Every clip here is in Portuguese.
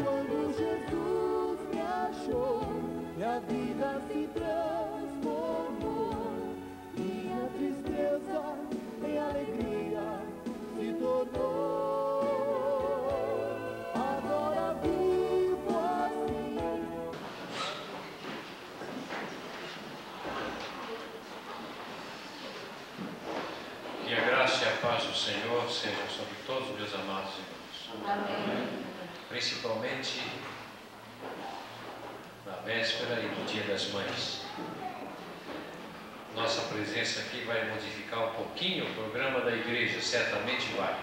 Quando Jesus me achou, minha vida se transformou. Minha tristeza em alegria se tornou. Agora vivo assim. Que a graça e a paz do Senhor sejam sobre todos os meus amados irmãos. Amém. Principalmente na véspera e no Dia das Mães. Nossa presença aqui vai modificar um pouquinho o programa da igreja, certamente vai.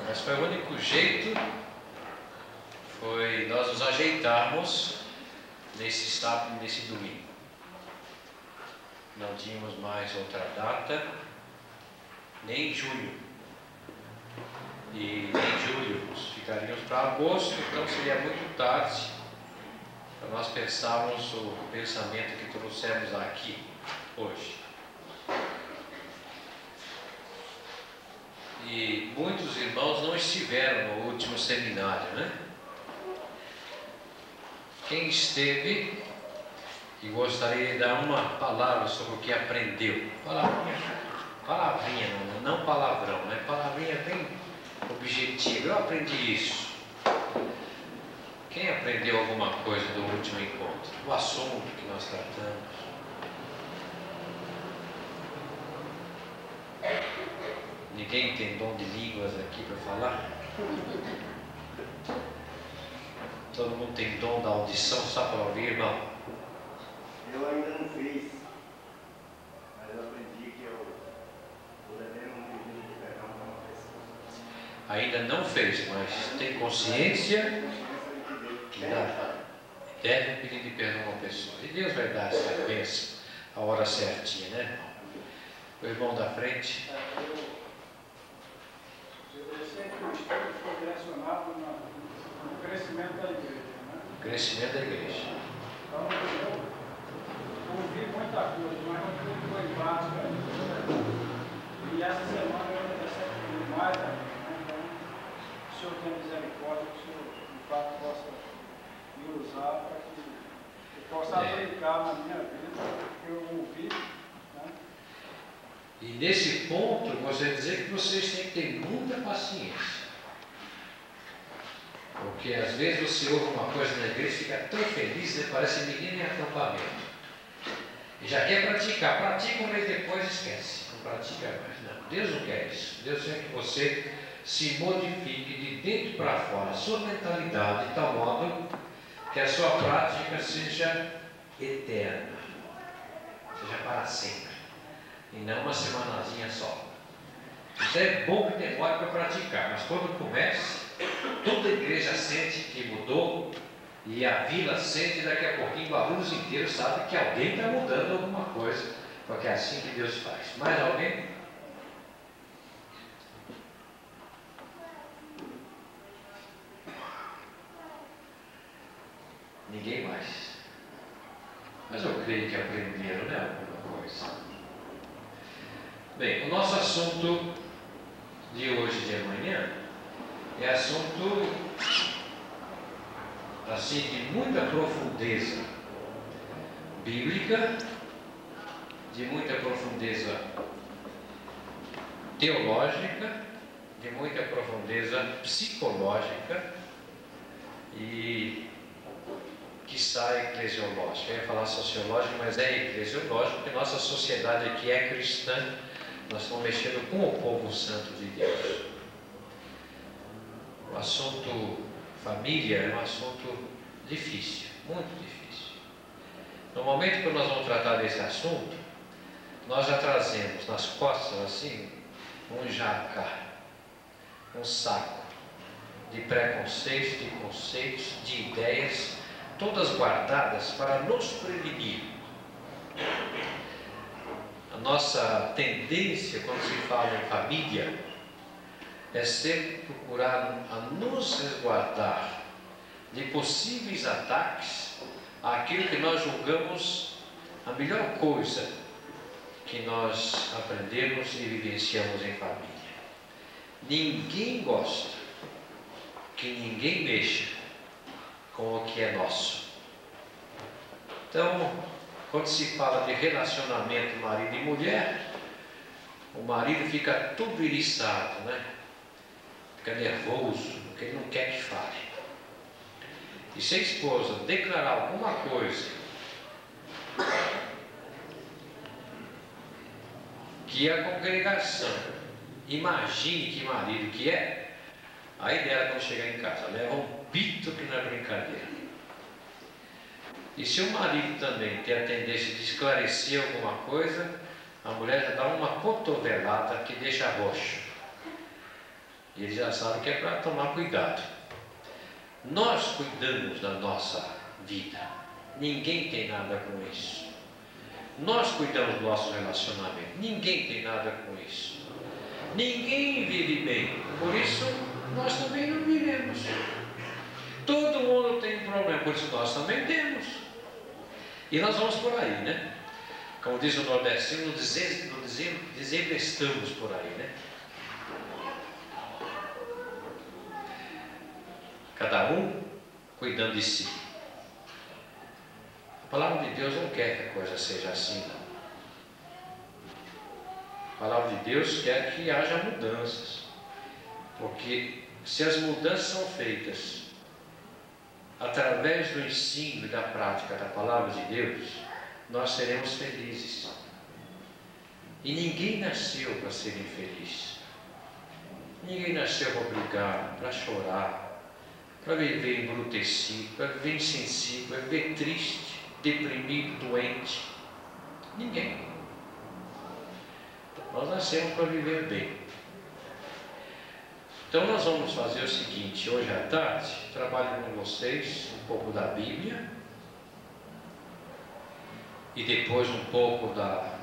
Mas foi o único jeito, foi nós nos ajeitarmos nesse sábado e nesse domingo. Não tínhamos mais outra data, nem em julho. E em julho ficaríamos para agosto, então seria muito tarde para nós pensarmos o pensamento que trouxemos aqui hoje. E muitos irmãos não estiveram no último seminário, né? Quem esteve, e gostaria de dar uma palavra sobre o que aprendeu. Palavrinha, não palavrão, né? Palavrinha bem objetiva. Eu aprendi isso. Quem aprendeu alguma coisa do último encontro? O assunto que nós tratamos. Ninguém tem dom de línguas aqui para falar? Todo mundo tem dom da audição só para ouvir, irmão? Eu ainda não fiz, mas eu aprendi que eu levei um pedido de perdão para uma pessoa. Ainda não fez, mas tem consciência que deve pedir de perdão a uma pessoa. E Deus vai dar essa bênção a hora certinha, né, irmão? O irmão da frente. Eu sei que o estudo foi direcionado no crescimento da igreja, né? O crescimento da igreja. Então, eu ouvi muita coisa, mas não foi básico ainda. E essa semana eu recebo mais ainda, né? Então, o Senhor tenha misericórdia, que o Senhor, de fato, possa me usar para que eu possa aplicar na minha vida o que eu ouvi, né? E nesse ponto, eu gostaria de dizer que vocês têm que ter muita paciência. Porque às vezes você ouve uma coisa na igreja e fica tão feliz, né? Parece menino em acampamento. E já quer praticar. Pratica um mês depois esquece. Não pratica mais. Não. Deus não quer isso. Deus quer que você se modifique de dentro para fora. A sua mentalidade de tal modo que a sua prática seja eterna. Seja para sempre. E não uma semanazinha só. Isso é bom que demore para praticar. Mas quando começa, toda a igreja sente que mudou. E a vila sente, daqui a pouquinho, o Guarulhos inteiro sabe que alguém está mudando alguma coisa, porque é assim que Deus faz. Mais alguém? Ninguém mais. Mas eu creio que aprenderam, né, alguma coisa. Bem, o nosso assunto de hoje e de amanhã é assunto assim de muita profundeza bíblica, de muita profundeza teológica, de muita profundeza psicológica e quiçá eclesiológica. Eu ia falar sociológica, mas é eclesiológica, porque nossa sociedade aqui é cristã, nós estamos mexendo com o povo santo de Deus. O assunto família é um assunto difícil, muito difícil. No momento que nós vamos tratar desse assunto, nós já trazemos nas costas assim um jacar, um saco de preconceitos, de conceitos, de ideias, todas guardadas para nos prevenir. A nossa tendência quando se fala em família é sempre procurar a nos resguardar de possíveis ataques àquilo que nós julgamos a melhor coisa que nós aprendemos e vivenciamos em família. Ninguém gosta que ninguém mexa com o que é nosso. Então, quando se fala de relacionamento marido e mulher, o marido fica tudo iriçado, né? Fica nervoso, porque ele não quer que fale. E se a esposa declarar alguma coisa que a congregação imagine que marido que é, aí dela quando chegar em casa, leva um pito que não é brincadeira. E se o marido também tem a tendência de esclarecer alguma coisa, a mulher já dá uma cotovelada que deixa roxo. E ele já sabe que é para tomar cuidado. Nós cuidamos da nossa vida. Ninguém tem nada com isso. Nós cuidamos do nosso relacionamento. Ninguém tem nada com isso. Ninguém vive bem. Por isso, nós também não vivemos. Todo mundo tem um problema, por isso nós também temos. E nós vamos por aí, né? Como diz o nordestino, no dezembro estamos por aí, né? Cada um cuidando de si. A palavra de Deus não quer que a coisa seja assim, não. A palavra de Deus quer que haja mudanças. Porque se as mudanças são feitas através do ensino e da prática da palavra de Deus, nós seremos felizes. E ninguém nasceu para ser infeliz. Ninguém nasceu para brigar, para chorar, para viver embrutecido, para viver insensível, para viver triste, deprimido, doente. Ninguém. Nós nascemos para viver bem. Então nós vamos fazer o seguinte, hoje à tarde, trabalho com vocês um pouco da Bíblia e depois um pouco da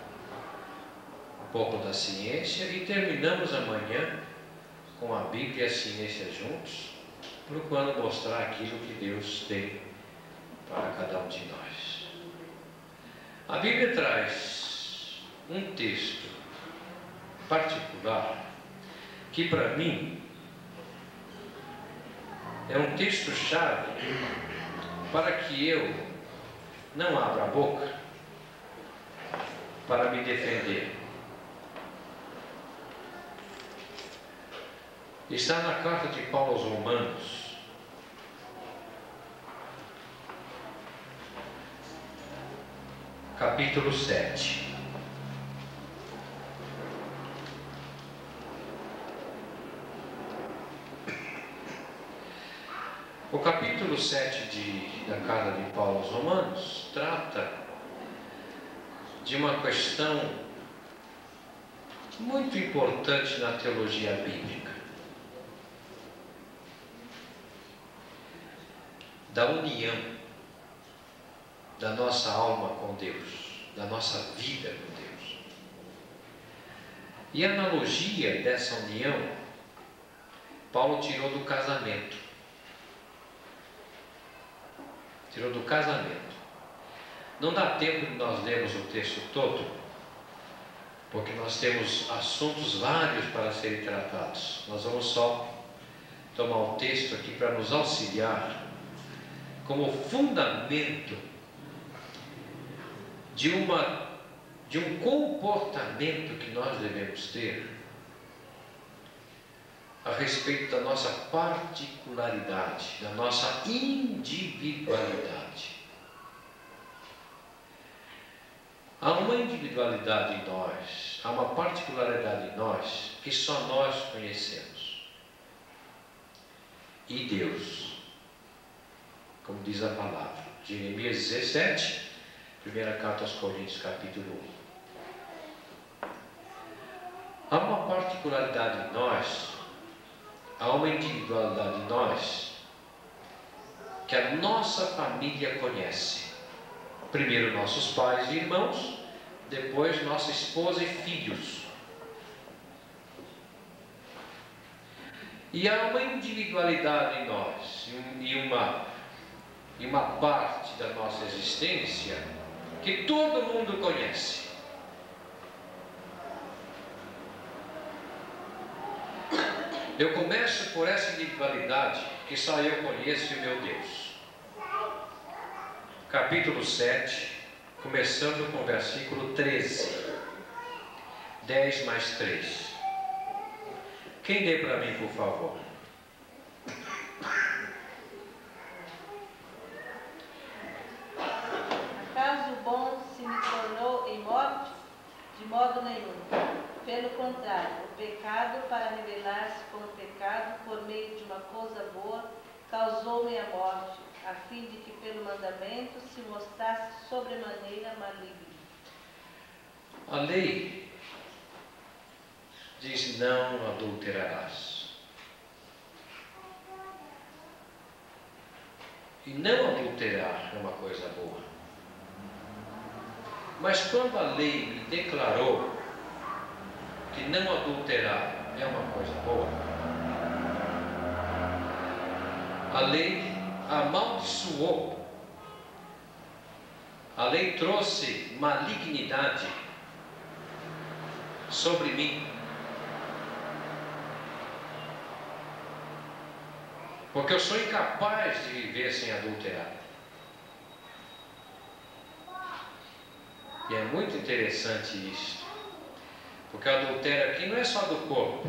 ciência e terminamos amanhã com a Bíblia e a ciência juntos, procurando mostrar aquilo que Deus tem para cada um de nós. A Bíblia traz um texto particular que para mim é um texto-chave para que eu não abra a boca para me defender. Está na carta de Paulo aos Romanos, capítulo 7. O capítulo 7 da carta de Paulo aos Romanos trata de uma questão muito importante na teologia bíblica, da união da nossa alma com Deus, da nossa vida com Deus. E a analogia dessa união, Paulo tirou do casamento. Tirou do casamento. Não dá tempo de nós lermos o texto todo, porque nós temos assuntos vários para serem tratados. Nós vamos só tomar o texto aqui para nos auxiliar como fundamento de um comportamento que nós devemos ter a respeito da nossa particularidade, da nossa individualidade. Há uma individualidade em nós, há uma particularidade em nós que só nós conhecemos. E Deus, como diz a palavra, Jeremias 17, primeira carta aos Coríntios, capítulo 1. Há uma particularidade em nós, há uma individualidade em nós, que a nossa família conhece. Primeiro nossos pais e irmãos, depois nossa esposa e filhos. E há uma individualidade em nós, e uma parte da nossa existência que todo mundo conhece. Eu começo por essa individualidade que só eu conheço e meu Deus. Capítulo 7, começando com o versículo 13. 10 mais 3. Quem lê para mim, por favor? Acaso o bom se me tornou em morte? De modo nenhum. Pelo contrário, o pecado, para revelar-se como pecado por meio de uma coisa boa, causou-me a morte, a fim de que pelo mandamento se mostrasse sobremaneira maligno. A lei diz: não adulterarás. E não adulterar é uma coisa boa. Mas quando a lei me declarou que não adulterar é uma coisa boa, a lei amaldiçoou. A lei trouxe malignidade sobre mim. Porque eu sou incapaz de viver sem adulterar. E é muito interessante isso. Porque o adultério aqui não é só do corpo,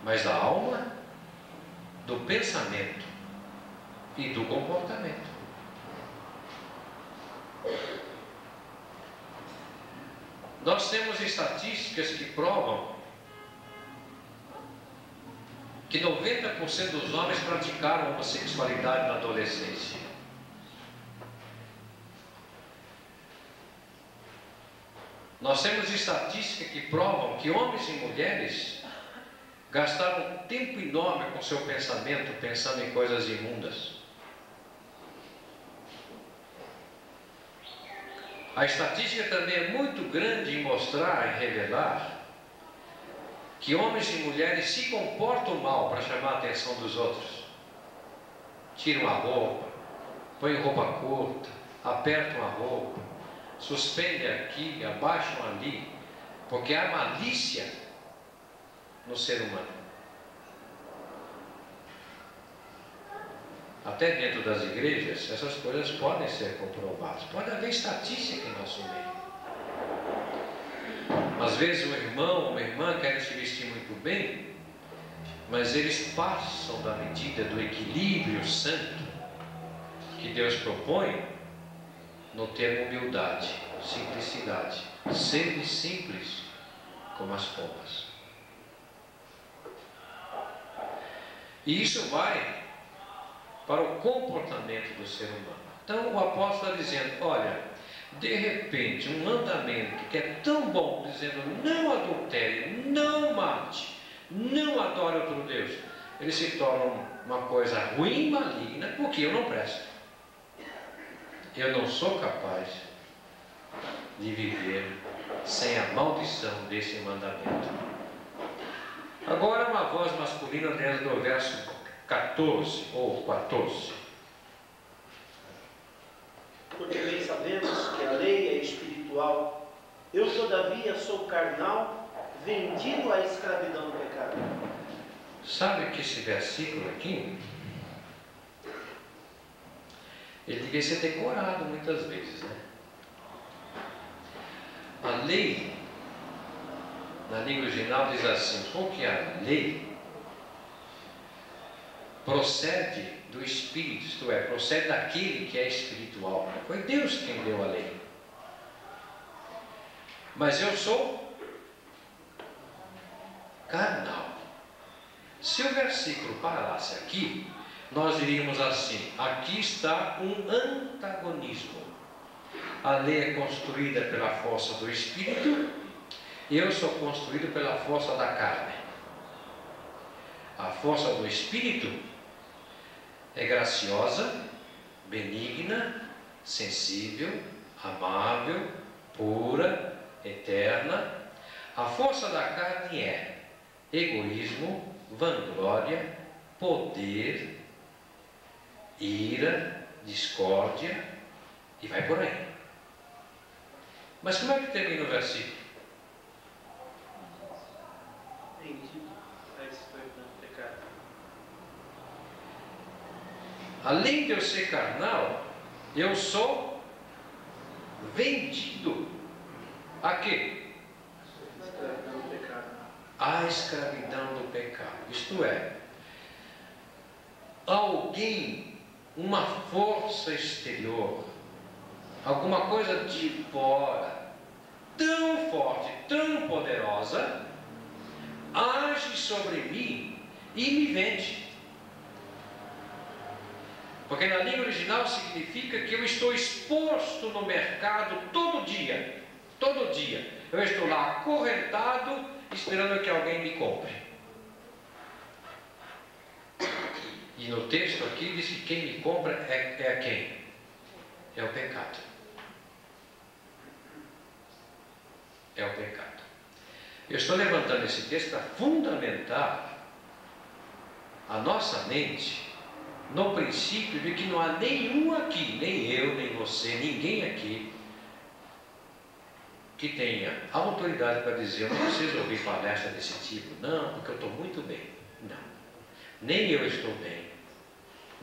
mas da alma, do pensamento e do comportamento. Nós temos estatísticas que provam que 90% dos homens praticaram homossexualidade na adolescência. Nós temos estatísticas que provam que homens e mulheres gastaram um tempo enorme com seu pensamento, pensando em coisas imundas. A estatística também é muito grande em mostrar e revelar que homens e mulheres se comportam mal para chamar a atenção dos outros. Tiram a roupa, põem roupa curta, apertam a roupa, suspendem aqui, abaixam ali, porque há malícia no ser humano. Até dentro das igrejas, essas coisas podem ser comprovadas. Pode haver estatística em nosso meio. Às vezes um irmão ou uma irmã querem se vestir muito bem, mas eles passam da medida do equilíbrio santo que Deus propõe no termo humildade, simplicidade. Sede simples como as pombas. E isso vai para o comportamento do ser humano. Então o apóstolo está dizendo, olha, de repente, um mandamento que é tão bom, dizendo não adultere, não mate, não adore outro Deus, ele se torna uma coisa ruim, maligna, porque eu não presto. Eu não sou capaz de viver sem a maldição desse mandamento. Agora uma voz masculina dentro do verso 14 ou 14. Porque bem sabemos que a lei é espiritual, eu todavia sou carnal, vendido à escravidão do pecado. Sabe que esse versículo aqui, ele devia ser decorado muitas vezes, né? A lei, na língua original, diz assim, porque a lei procede do Espírito, isto é, procede daquele que é espiritual. Foi Deus quem deu a lei. Mas eu sou carnal. Se o versículo parasse aqui, nós diríamos assim, aqui está um antagonismo. A lei é construída pela força do Espírito, eu sou construído pela força da carne. A força do Espírito é graciosa, benigna, sensível, amável, pura, eterna. A força da carne é egoísmo, vanglória, poder, ira, discórdia e vai por aí. Mas como é que termina o versículo? Vendido à escravidão. além de eu ser carnal, eu sou vendido a quê? Escravidão do pecado. A escravidão do pecado. Isto é, alguém, uma força exterior, alguma coisa de fora, tão forte, tão poderosa, age sobre mim e me vende. Porque na língua original significa que eu estou exposto no mercado todo dia. Todo dia. Eu estou lá acorrentado, esperando que alguém me compre. E no texto aqui diz que quem me compra é quem? É o pecado. É o pecado. Eu estou levantando esse texto para fundamentar a nossa mente no princípio de que não há nenhum aqui, nem eu, nem você, ninguém aqui, que tenha autoridade para dizer: eu não preciso ouvir palestra desse tipo, não, porque eu estou muito bem. Não, nem eu estou bem,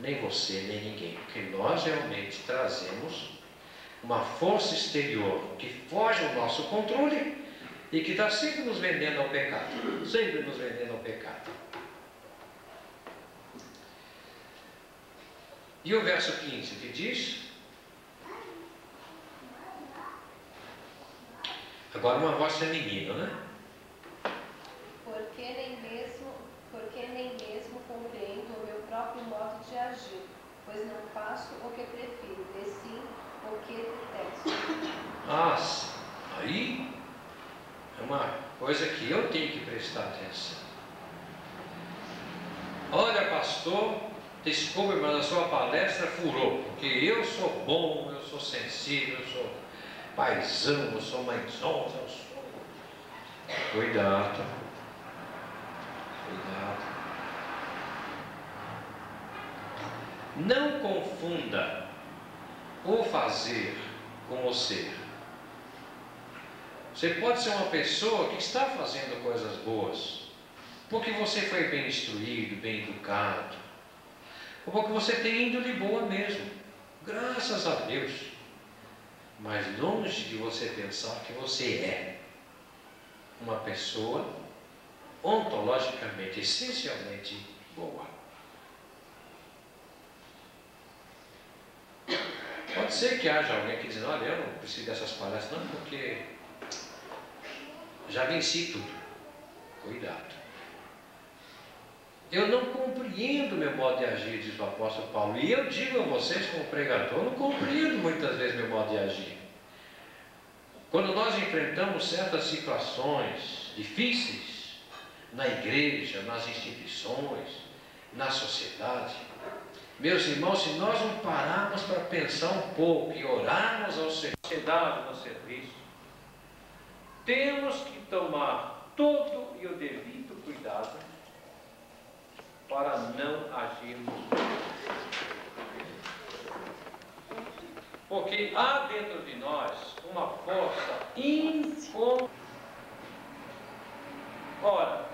nem você, nem ninguém, porque nós realmente trazemos uma força exterior que foge ao nosso controle e que está sempre nos vendendo ao pecado, sempre nos vendendo ao pecado. E o verso 15 que diz, agora uma voz feminina, né? Porque nem mesmo compreendo o meu próprio modo de agir, pois não faço o que prefiro, e sim o que detesto. Aí é uma coisa que eu tenho que prestar atenção. Olha, pastor, desculpe, mas a sua palestra furou, porque eu sou bom, eu sou sensível, eu sou paizão, eu sou mãezão, eu sou... Cuidado. Cuidado. Não confunda o fazer com o ser. Você pode ser uma pessoa que está fazendo coisas boas, porque você foi bem instruído, bem educado, ou porque você tem índole boa mesmo, graças a Deus. Mas longe de você pensar que você é uma pessoa ontologicamente, essencialmente boa. Pode ser que haja alguém que diz: olha, eu não preciso dessas palestras não, porque já venci tudo. Cuidado. Eu não compreendo meu modo de agir, diz o apóstolo Paulo. E eu digo a vocês como pregador, eu não compreendo muitas vezes meu modo de agir. Quando nós enfrentamos certas situações difíceis, na igreja, nas instituições, na sociedade, meus irmãos, se nós não pararmos para pensar um pouco e orarmos ao Senhor, sociedade, no serviço, temos que tomar todo e o devido cuidado para não agirmos. Porque há dentro de nós uma força incomparável. Ora,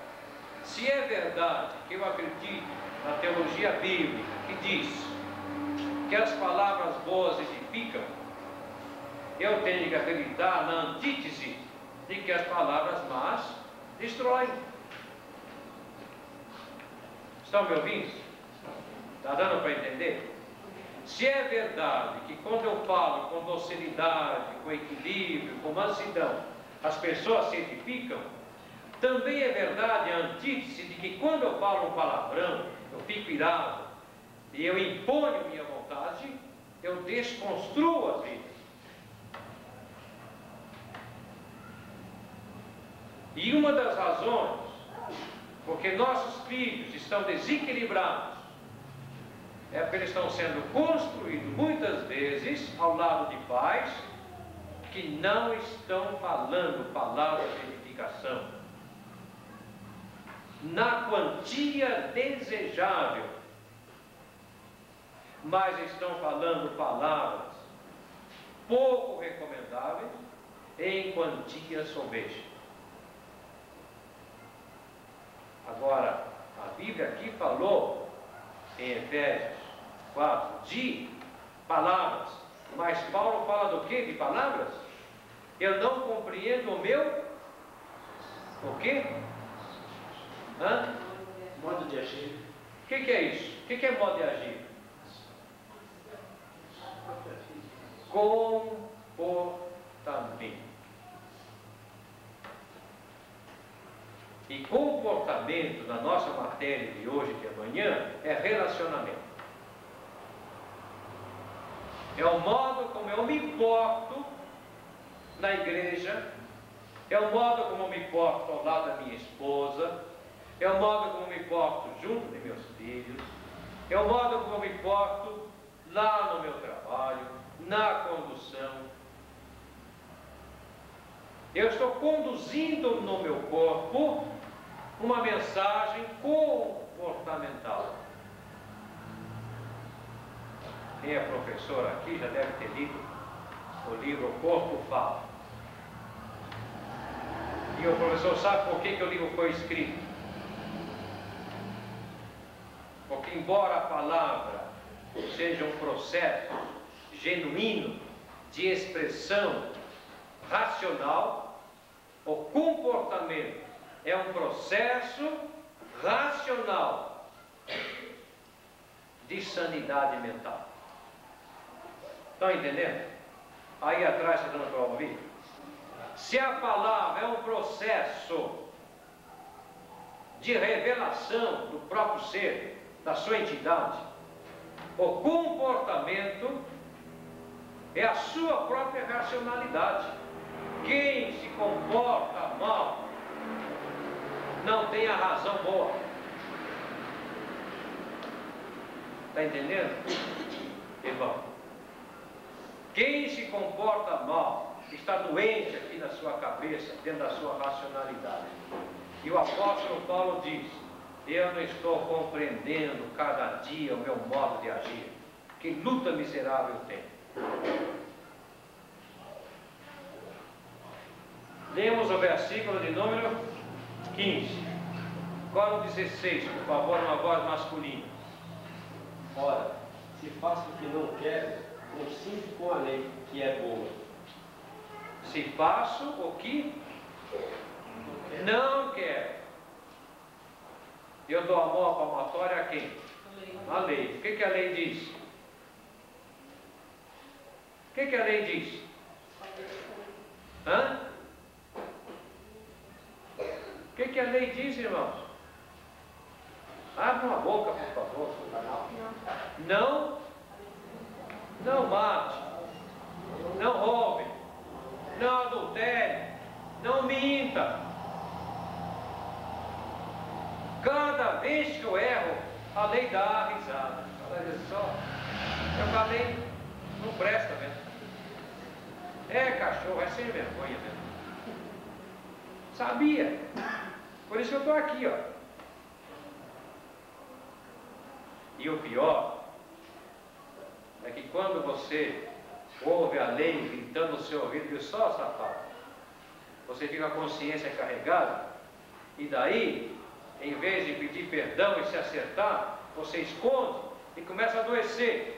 se é verdade que eu acredito na teologia bíblica que diz que as palavras boas edificam, eu tenho que acreditar na antítese de que as palavras más destroem. Estão me ouvindo? Está dando para entender? Se é verdade que quando eu falo com docilidade, com equilíbrio, com mansidão, as pessoas se edificam, também é verdade a antítese de que quando eu falo um palavrão, eu fico irado e eu imponho minha vontade, eu desconstruo a vida. E uma das razões porque nossos filhos estão desequilibrados é porque eles estão sendo construídos muitas vezes ao lado de pais que não estão falando palavras de edificação na quantia desejável, mas estão falando palavras pouco recomendáveis em quantia sobeja. Agora, a Bíblia aqui falou em Efésios 4, de palavras. Mas Paulo fala do quê? De palavras? Eu não compreendo o meu... O quê? Hã? Modo de agir. O que é isso? O que é modo de agir? Comportamento. E comportamento, na nossa matéria de hoje e de amanhã, é relacionamento. É o modo como eu me porto na igreja, é o modo como eu me porto ao lado da minha esposa, é o modo como eu me porto junto de meus filhos, é o modo como eu me porto lá no meu trabalho, na condução. Eu estou conduzindo no meu corpo uma mensagem comportamental. Quem é professor aqui já deve ter lido o livro O Corpo Fala. E o professor sabe por que o livro foi escrito? Porque embora a palavra seja um processo genuíno de expressão racional, o comportamento é um processo racional de sanidade mental. Estão entendendo? Aí atrás está dando para ouvir? Se a palavra é um processo de revelação do próprio ser, da sua entidade, o comportamento é a sua própria racionalidade. Quem se comporta mal não tem a razão boa. Está entendendo, irmão? Quem se comporta mal está doente aqui na sua cabeça, dentro da sua racionalidade. E o apóstolo Paulo diz: eu não estou compreendendo cada dia o meu modo de agir. Que luta miserável eu tenho. Lemos o versículo de número 15. Agora o 16, por favor, uma voz masculina. Ora, se faço o que não quero, consinto com a lei, que é boa. Se faço o que não quero. Eu dou a mão palmatória a quem? A lei. O que a lei diz? O que a lei diz? Hã? O que a lei diz, irmãos? Abra uma boca, por favor. Não mate, não roube, não adultere, não minta. Cada vez que eu erro, a lei dá a risada. Olha só, eu falei, não presta mesmo. É cachorro, é sem vergonha mesmo. Sabia? Por isso que eu estou aqui, ó. E o pior é que quando você ouve a lei gritando no seu ouvido, viu só, safado? Você fica a consciência carregada, e daí, em vez de pedir perdão e se acertar, você esconde e começa a adoecer.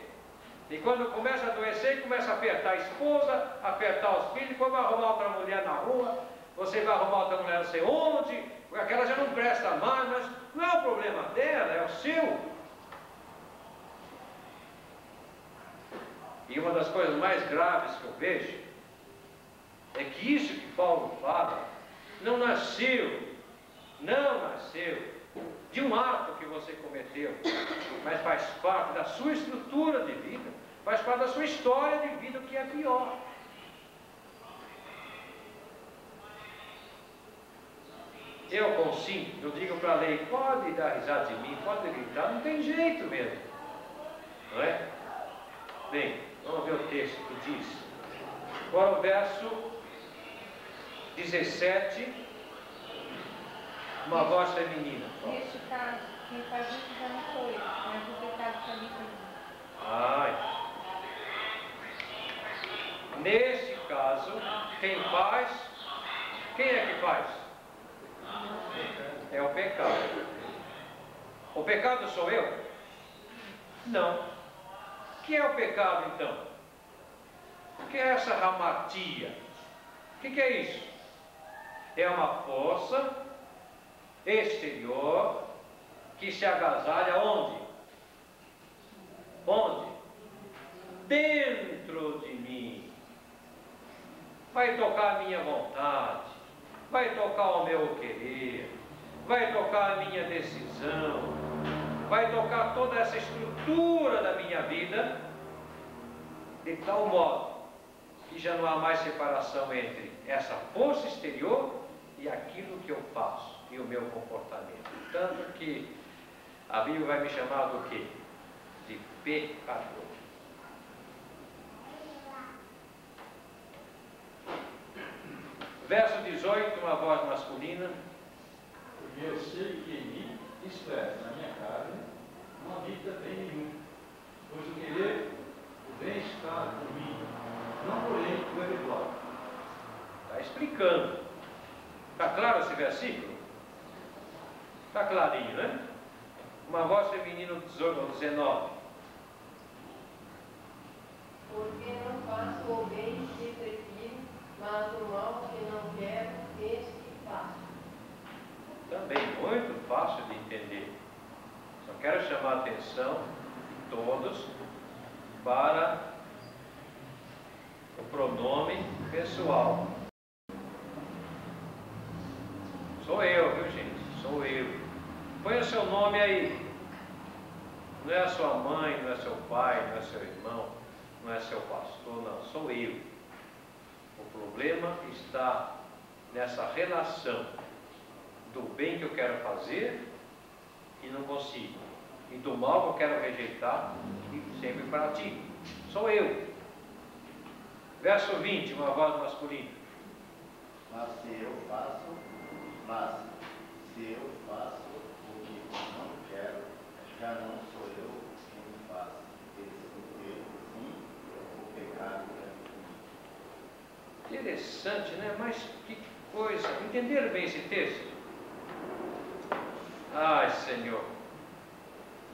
E quando começa a adoecer, começa a apertar a esposa, apertar os filhos, depois vai arrumar outra mulher na rua, você vai arrumar outra mulher não sei onde, porque aquela já não presta mais, mas não é o problema dela, é o seu. E uma das coisas mais graves que eu vejo é que isso que Paulo fala não nasceu de um ato que você cometeu, mas faz parte da sua estrutura de vida, faz parte da sua história de vida, o que é pior. Eu consinto, eu digo para a lei, pode dar risada de mim, pode gritar, não tem jeito mesmo, não é? Bem, vamos ver o texto que diz. Agora o verso 17, uma voz feminina. Neste caso, quem faz isso já não sou eu, mas o pecado que habita em mim. Ai. Neste caso, quem faz, quem é que faz? É o pecado. O pecado sou eu? Não. que é o pecado então? O que é essa hamartia? O que é isso? É uma força exterior que se agasalha onde? Onde? Dentro de mim. Vai tocar a minha vontade, vai tocar o meu querer, vai tocar a minha decisão, vai tocar toda essa estrutura da minha vida, de tal modo que já não há mais separação entre essa força exterior e aquilo que eu faço e o meu comportamento. Tanto que a Bíblia vai me chamar do quê? De pecador. Verso 18, uma voz masculina. Porque eu sei que em mim, isto é, na minha carne, não habita bem nenhum. Pois o querer, o bem está por mim, não porém o efetuar. Está explicando. Está claro esse versículo? Está clarinho, né? Uma voz feminina 18 ou 19. Porque não faço o bem que prefiro, mas o mal que não quero, este faço. Também muito fácil de entender. Só quero chamar a atenção de todos para o pronome pessoal. Sou eu, viu gente? Sou eu. Põe o seu nome aí. Não é a sua mãe, não é seu pai, não é seu irmão, não é seu pastor, não. Sou eu. O problema está nessa relação do bem que eu quero fazer e não consigo, e do mal que eu quero rejeitar e sempre pratico. Sou eu. Verso 20, uma voz masculina. Mas se eu faço o que não quero, já não sou eu quem faz. Sim, o pecado é comigo. Interessante, né? Mas que coisa. Entenderam bem esse texto? Ai, Senhor,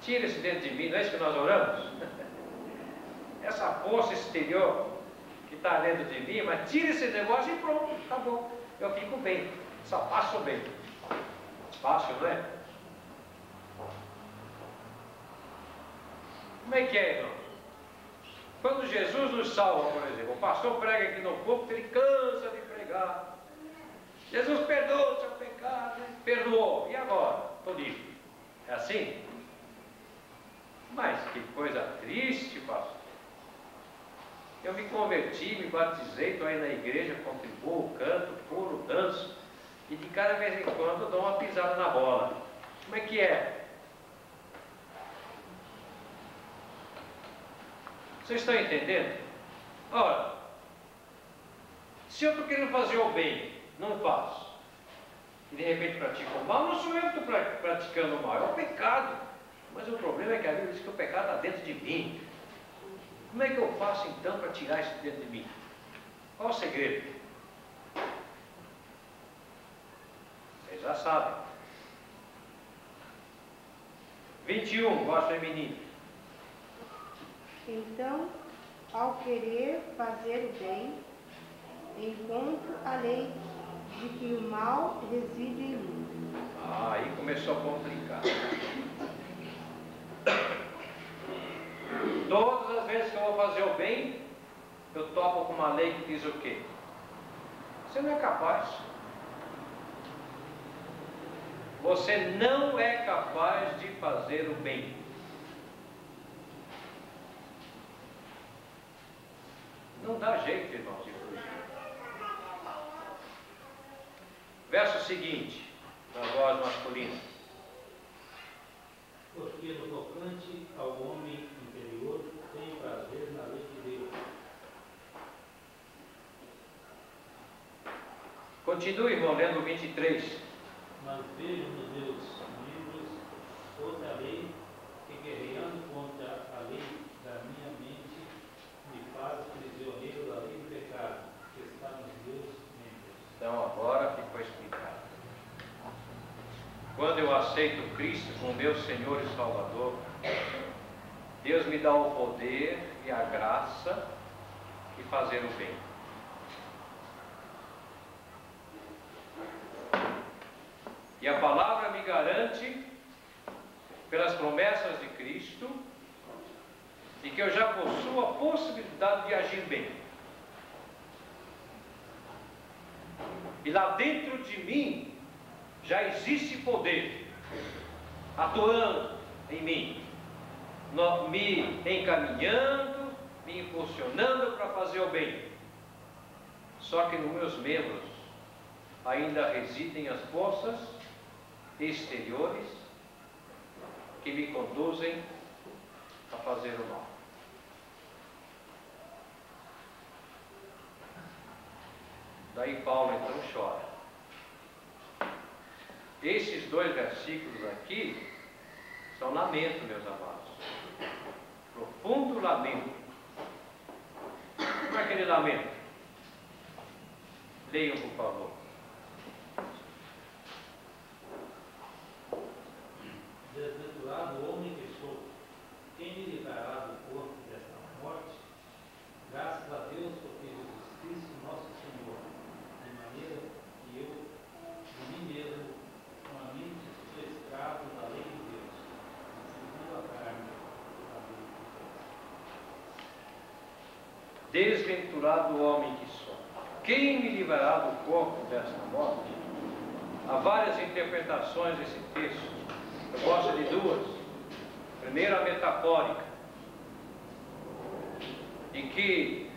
tira isso dentro de mim, não é isso que nós oramos? Essa força exterior que está dentro de mim, mas tira esse negócio e pronto, acabou. Eu fico bem, só passo bem. Fácil, não é? Como é que é, irmão? Quando Jesus nos salva, por exemplo, o pastor prega aqui no púlpito, ele cansa de pregar. Jesus perdoa o seu pecado, né? Perdoou. E agora? Estou livre. É assim? Mas que coisa triste, pastor. Eu me converti, me batizei, estou aí na igreja, contribuo, canto, pulo, danço. E de cada vez em quando dou uma pisada na bola. Como é que é? Vocês estão entendendo? Ora, se eu estou querendo fazer o bem, não faço, e de repente pratico o mal, não sou eu que estou praticando o mal, é o pecado. Mas o problema é que a Bíblia diz que o pecado está dentro de mim. Como é que eu faço então para tirar isso de dentro de mim? Qual o segredo? Vocês já sabem. 21, voz feminina. Então, ao querer fazer o bem, encontro a lei de que o mal reside em mim. Aí começou a complicar. Todas as vezes que eu vou fazer o bem, eu topo com uma lei que diz o quê? Você não é capaz. Você não é capaz de fazer o bem. Não dá jeito, irmãos, de fugir. Verso seguinte, na voz masculina. Porque no tocante ao homem interior, tem prazer na lei de Deus. Continue, irmão, lendo o 23. Mas vejo nos meus livros outra lei que, guerreando contra a lei da minha mente, me faz prisioneiro da lei do pecado, que está nos meus membros. Então agora ficou explicado. Quando eu aceito Cristo como meu Senhor e Salvador, Deus Deus me dá o poder e a graça de fazer o bem. E a palavra me garante, pelas promessas de Cristo, de que eu já possuo a possibilidade de agir bem. E lá dentro de mim já existe poder atuando em mim, me encaminhando, me impulsionando para fazer o bem. Só que nos meus membros ainda residem as forças exteriores que me conduzem a fazer o mal. Daí Paulo então chora. Esses 2 versículos aqui são lamento, meus amados. Profundo lamento. Como é aquele lamento? Leiam, por favor. Desventurado homem que sou, quem me livrará do corpo desta morte? Graças a Deus por Jesus Cristo, nosso Senhor, de maneira que eu, de mim mesmo, com a mente, sou escravo da lei de Deus, segundo a carne, a lei de Deus. Desventurado homem que sou, quem me livrará do corpo desta morte? Há várias interpretações desse texto. Eu gosto de 2. Primeiro, a metafórica, de que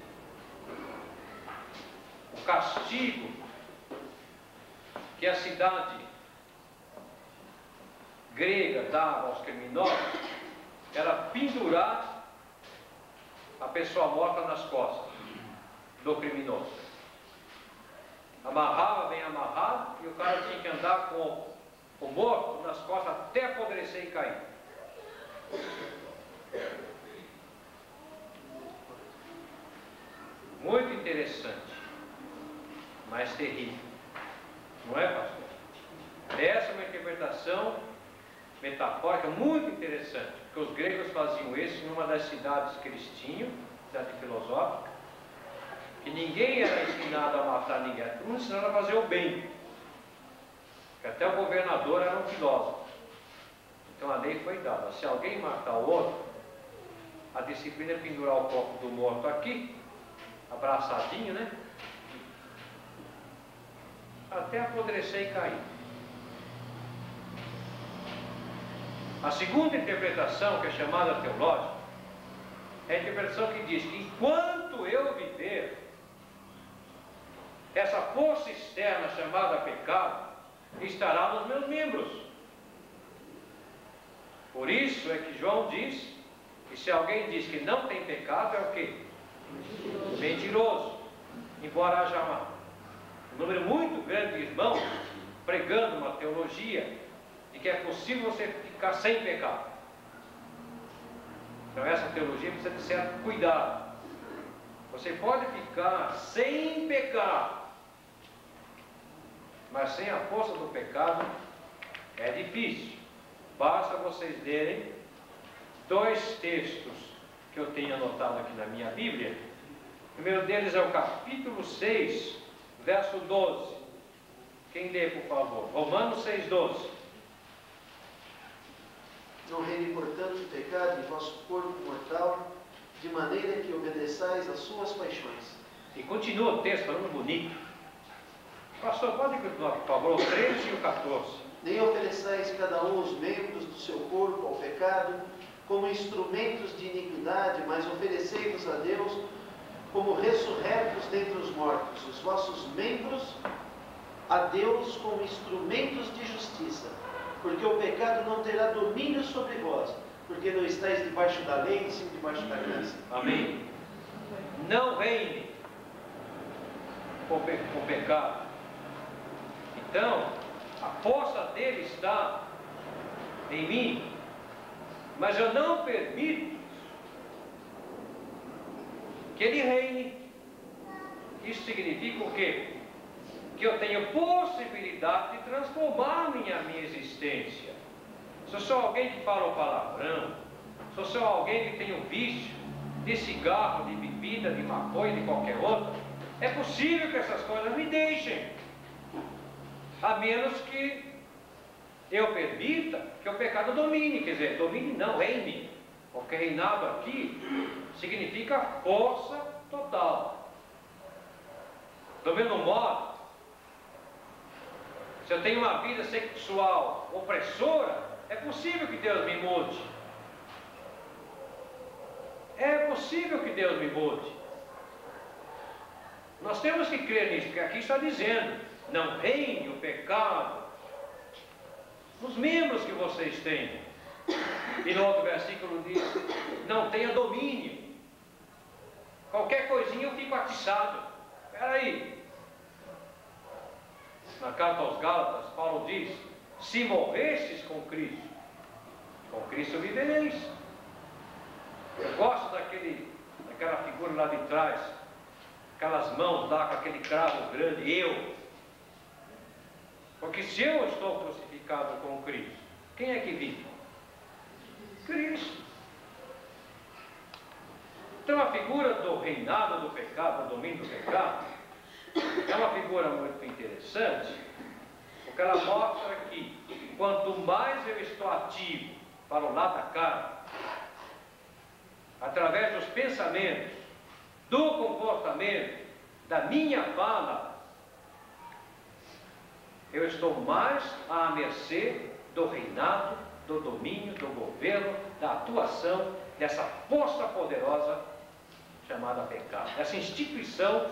o castigo que a cidade grega dava aos criminosos era pendurar a pessoa morta nas costas do criminoso. Amarrava bem amarrado e o cara tinha que andar com o morto nas costas até apodrecer e cair. Muito interessante, mas terrível. Não é, pastor? Essa é uma interpretação metafórica muito interessante, porque os gregos faziam isso em uma das cidades cristinho, cidade filosófica, que ninguém era ensinado a matar ninguém, todo mundo ensinado a fazer o bem. Que até o governador era um filósofo. Então a lei foi dada. Se alguém matar o outro, a disciplina é pendurar o corpo do morto aqui, abraçadinho, né? Até apodrecer e cair. A segunda interpretação, que é chamada teológica, é a interpretação que diz que enquanto eu viver, essa força externa chamada pecado estará nos meus membros. Por isso é que João diz que se alguém diz que não tem pecado, é o quê? Mentiroso. Embora haja um número muito grande de irmãos pregando uma teologia de que é possível você ficar sem pecado. Então essa teologia precisa de certo cuidado. Você pode ficar sem pecado, mas sem a força do pecado é difícil. Basta vocês lerem 2 textos que eu tenho anotado aqui na minha Bíblia. O primeiro deles é o capítulo 6, verso 12. Quem lê, por favor? Romanos 6,12. Não reine, portanto, o pecado em vosso corpo mortal, de maneira que obedeçais às suas paixões. E continua o texto falando bonito. Pastor, pode continuar, por favor, o 13 e o 14. Nem ofereçais cada um os membros do seu corpo ao pecado, como instrumentos de iniquidade, mas oferecei-vos a Deus como ressurretos dentre os mortos, os vossos membros a Deus como instrumentos de justiça, porque o pecado não terá domínio sobre vós, porque não estáis debaixo da lei, e sim debaixo da graça. Amém. Não reine o pecado. Então, a força dele está em mim, mas eu não permito que ele reine. Isso significa o quê? Que eu tenho possibilidade de transformar a minha existência. Se eu sou alguém que fala o palavrão, se eu você é alguém que tem um vício de cigarro, de bebida, de maconha, de qualquer outra, é possível que essas coisas me deixem. A menos que eu permita que o pecado domine, quer dizer, domine não, reine. Porque reinado aqui significa força total. Do mesmo modo, se eu tenho uma vida sexual opressora, é possível que Deus me mude. É possível que Deus me mude. Nós temos que crer nisso, porque aqui está dizendo, não reine o pecado nos membros que vocês têm. E no outro versículo diz, não tenha domínio. Qualquer coisinha eu fico atiçado. Espera aí. Na carta aos Gálatas, Paulo diz, se morrestes com Cristo vivereis. Eu gosto daquela figura lá de trás, aquelas mãos lá com aquele cravo grande, eu. Porque se eu estou crucificado com Cristo, quem é que vive? Cristo. Então a figura do reinado do pecado, do domínio do pecado, é uma figura muito interessante, porque ela mostra que quanto mais eu estou ativo para o lado da carne, através dos pensamentos, do comportamento, da minha fala, eu estou mais à mercê do reinado, do domínio, do governo, da atuação dessa força poderosa chamada pecado, dessa instituição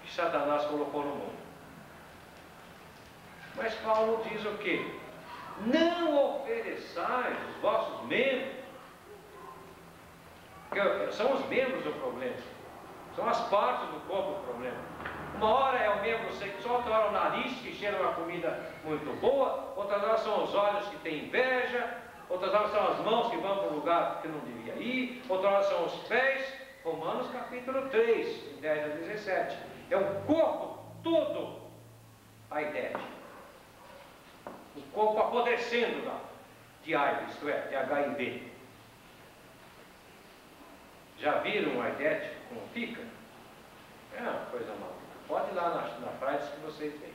que Satanás colocou no mundo. Mas Paulo diz o quê? Não ofereçais os vossos membros, porque são os membros o problema, são as partes do corpo o problema. Uma hora é o membro sexual, outra hora é o nariz que cheira uma comida muito boa, outras horas são os olhos que têm inveja, outras horas são as mãos que vão para um lugar que não devia ir, outras horas são os pés. Romanos capítulo 3, 10 a 17. É o corpo todo a ideia. O corpo apodrecendo de AIDS, isto é, de HIV. Já viram a ideia como fica? É uma coisa maluca. Pode ir lá na praia que vocês veem.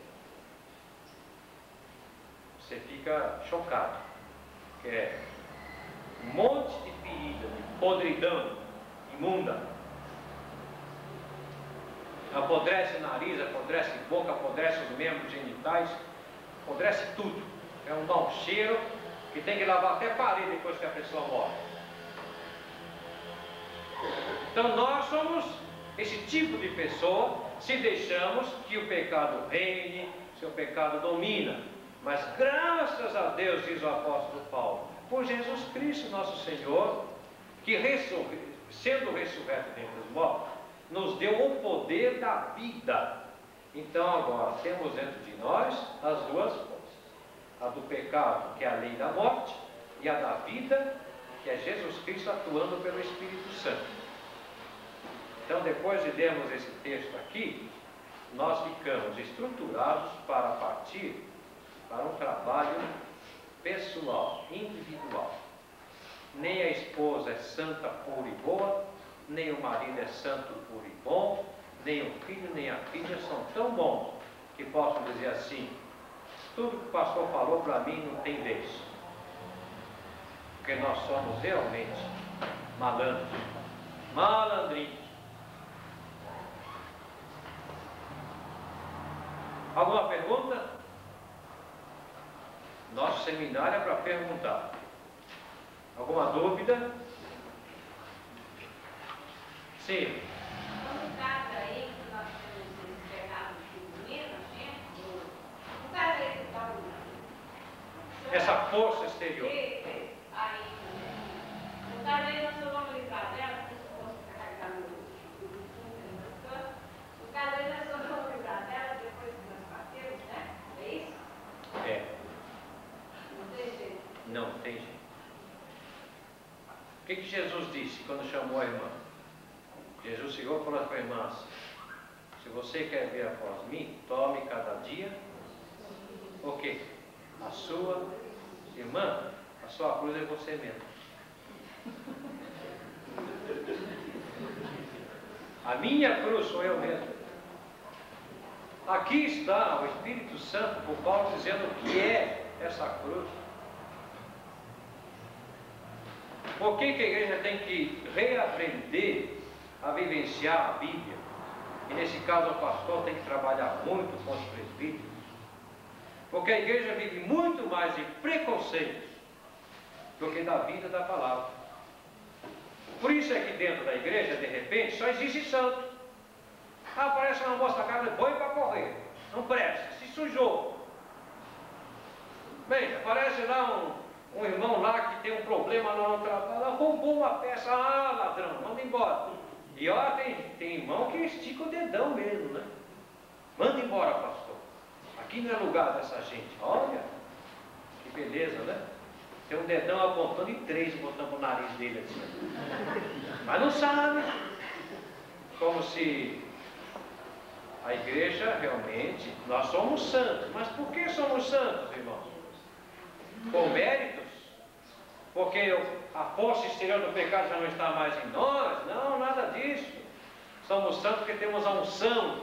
Você fica chocado. Que é um monte de ferida, de podridão, imunda. Apodrece nariz, apodrece boca, apodrece os membros genitais, apodrece tudo. É um mau cheiro que tem que lavar até a parede depois que a pessoa morre. Então nós somos esse tipo de pessoa se deixamos que o pecado reine, se o pecado domina. Mas graças a Deus, diz o apóstolo Paulo, por Jesus Cristo nosso Senhor, que sendo ressurreto dentre os mortos, nos deu o poder da vida. Então agora temos dentro de nós as duas forças, a do pecado, que é a lei da morte, e a da vida, que é Jesus Cristo atuando pelo Espírito Santo. Então, depois de lermos esse texto aqui, nós ficamos estruturados para partir para um trabalho pessoal, individual. Nem a esposa é santa, pura e boa, nem o marido é santo, puro e bom, nem o filho, nem a filha são tão bons que possam dizer assim, tudo que o pastor falou para mim não tem vez. Porque nós somos realmente malandros, malandrinhos. Alguma pergunta? Nosso seminário é para perguntar. Alguma dúvida? Sim. Quando casa aí, que nós temos esse pecado de menino, gente, no caso aí que está Essa força exterior. Aí, no caso aí nós vamos livrar dela, se fosse carregar no caso aí nós vamos livrar dela depois que nós batemos, né? É isso? É. Não tem jeito. Não tem jeito. O que Jesus disse quando chamou a irmã? Jesus chegou e falou para a irmã assim, se você quer vir após mim, tome cada dia o quê? A sua irmã, a sua cruz é você mesmo. A minha cruz sou eu mesmo. Aqui está o Espírito Santo, por Paulo, dizendo o que é essa cruz. Por que a igreja tem que reaprender a vivenciar a Bíblia? E nesse caso o pastor tem que trabalhar muito com os presbíteros. Porque a igreja vive muito mais de preconceitos do que da vida da palavra. Por isso é que dentro da igreja, de repente, só existe santo. Aparece uma moça cara de boi para correr. Não presta, se sujou. Bem, aparece lá um irmão lá que tem um problema lá no trabalho, roubou uma peça, ladrão, manda embora. E ó, tem irmão que estica o dedão mesmo, né? Manda embora, pastor. Aqui não é lugar dessa gente. Olha, que beleza, né? Tem um dedão apontando e 3 botando o nariz dele assim. Mas não sabe. Como se a igreja realmente, nós somos santos. Mas por que somos santos, irmãos? Com méritos? Porque a força exterior do pecado já não está mais em nós? Não, nada disso. Somos santos porque temos a unção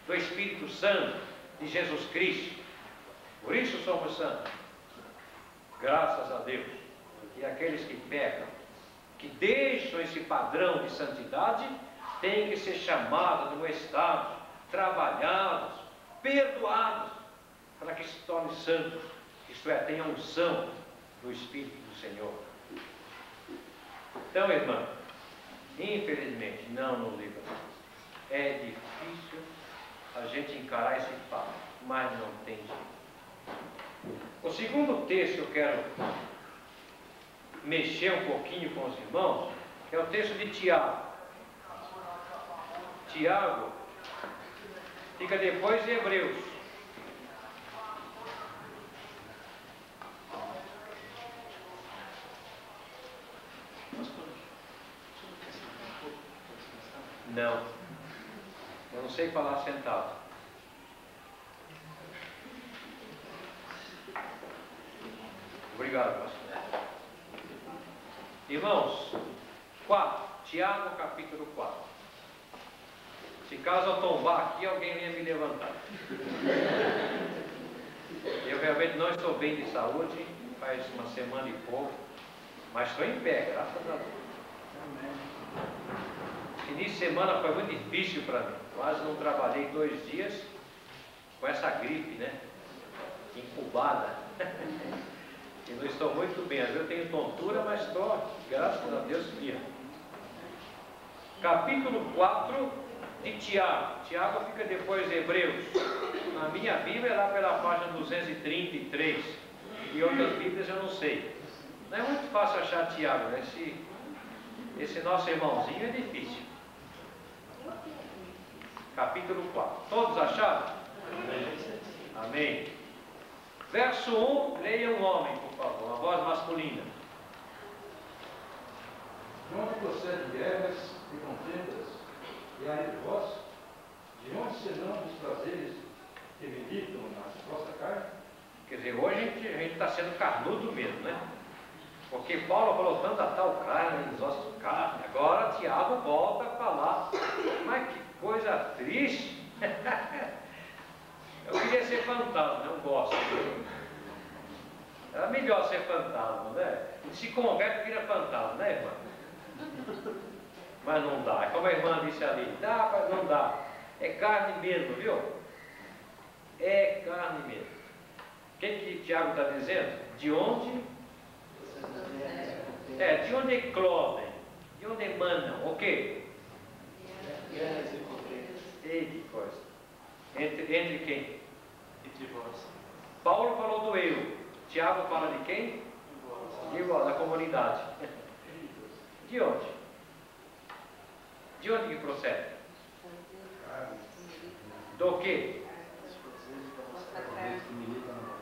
do Espírito Santo de Jesus Cristo. Por isso somos santos. Graças a Deus. E aqueles que pecam, que deixam esse padrão de santidade, têm que ser chamados, amoestados, trabalhados, perdoados, para que se tornem santos. Isto é, tenham unção do Espírito do Senhor. Então, irmã, infelizmente, não nos livra. É difícil a gente encarar esse fato, mas não tem jeito. O segundo texto que eu quero mexer um pouquinho com os irmãos é o texto de Tiago. Tiago fica depois de Hebreus. Não, eu não sei falar sentado. Obrigado, pastor. Irmãos, 4, Tiago capítulo 4. Se caso eu tombar aqui, alguém venha me levantar. Eu realmente não estou bem de saúde, faz uma semana e pouco, mas estou em pé, graças a Deus. Esse início de semana foi muito difícil para mim. Quase não trabalhei 2 dias com essa gripe, né? Incubada. E não estou muito bem. Às vezes eu tenho tontura, mas estou, graças a Deus, firme. Capítulo 4 de Tiago. Tiago fica depois de Hebreus. Na minha Bíblia é lá pela página 233. E outras Bíblias eu não sei. Não é muito fácil achar Tiago, né? Esse nosso irmãozinho é difícil. Capítulo 4. Todos acharam? Amém. Verso 1, leia um homem, por favor, uma voz masculina. De onde procedem guerras e contendas, e há de vós? De onde serão os prazeres que militam na vossa carne? Quer dizer, hoje a gente está sendo carnudo mesmo, né? Porque Paulo falou tanto da tal carne, dos ossos de carne. Agora Tiago volta a falar. Mas que coisa triste. Eu queria ser fantasma, não gosto. Era melhor ser fantasma, né? Se converte, vira fantasma, né, irmã? Mas não dá. Como a irmã disse ali, dá, mas não dá. É carne mesmo, viu? É carne mesmo. O que Tiago está dizendo? De onde? De onde eclodem? De onde emanam? O quê? Ei, que coisa. Entre quem? Entre vós. Paulo falou do eu. Tiago fala de quem? De vós, da comunidade. De onde? De onde que procede? Do quê?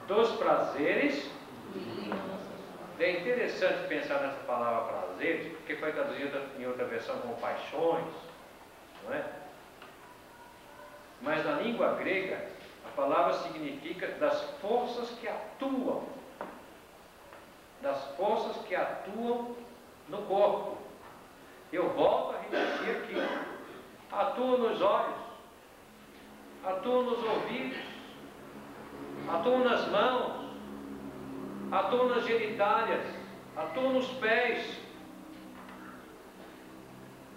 Dos prazeres. É interessante pensar nessa palavra prazeres, porque foi traduzida em outra versão como paixões, não é? Mas na língua grega, a palavra significa das forças que atuam. Das forças que atuam no corpo. Eu volto a repetir aqui. atua nos olhos, atua nos ouvidos, atua nas mãos, atua nas genitálias, atua nos pés.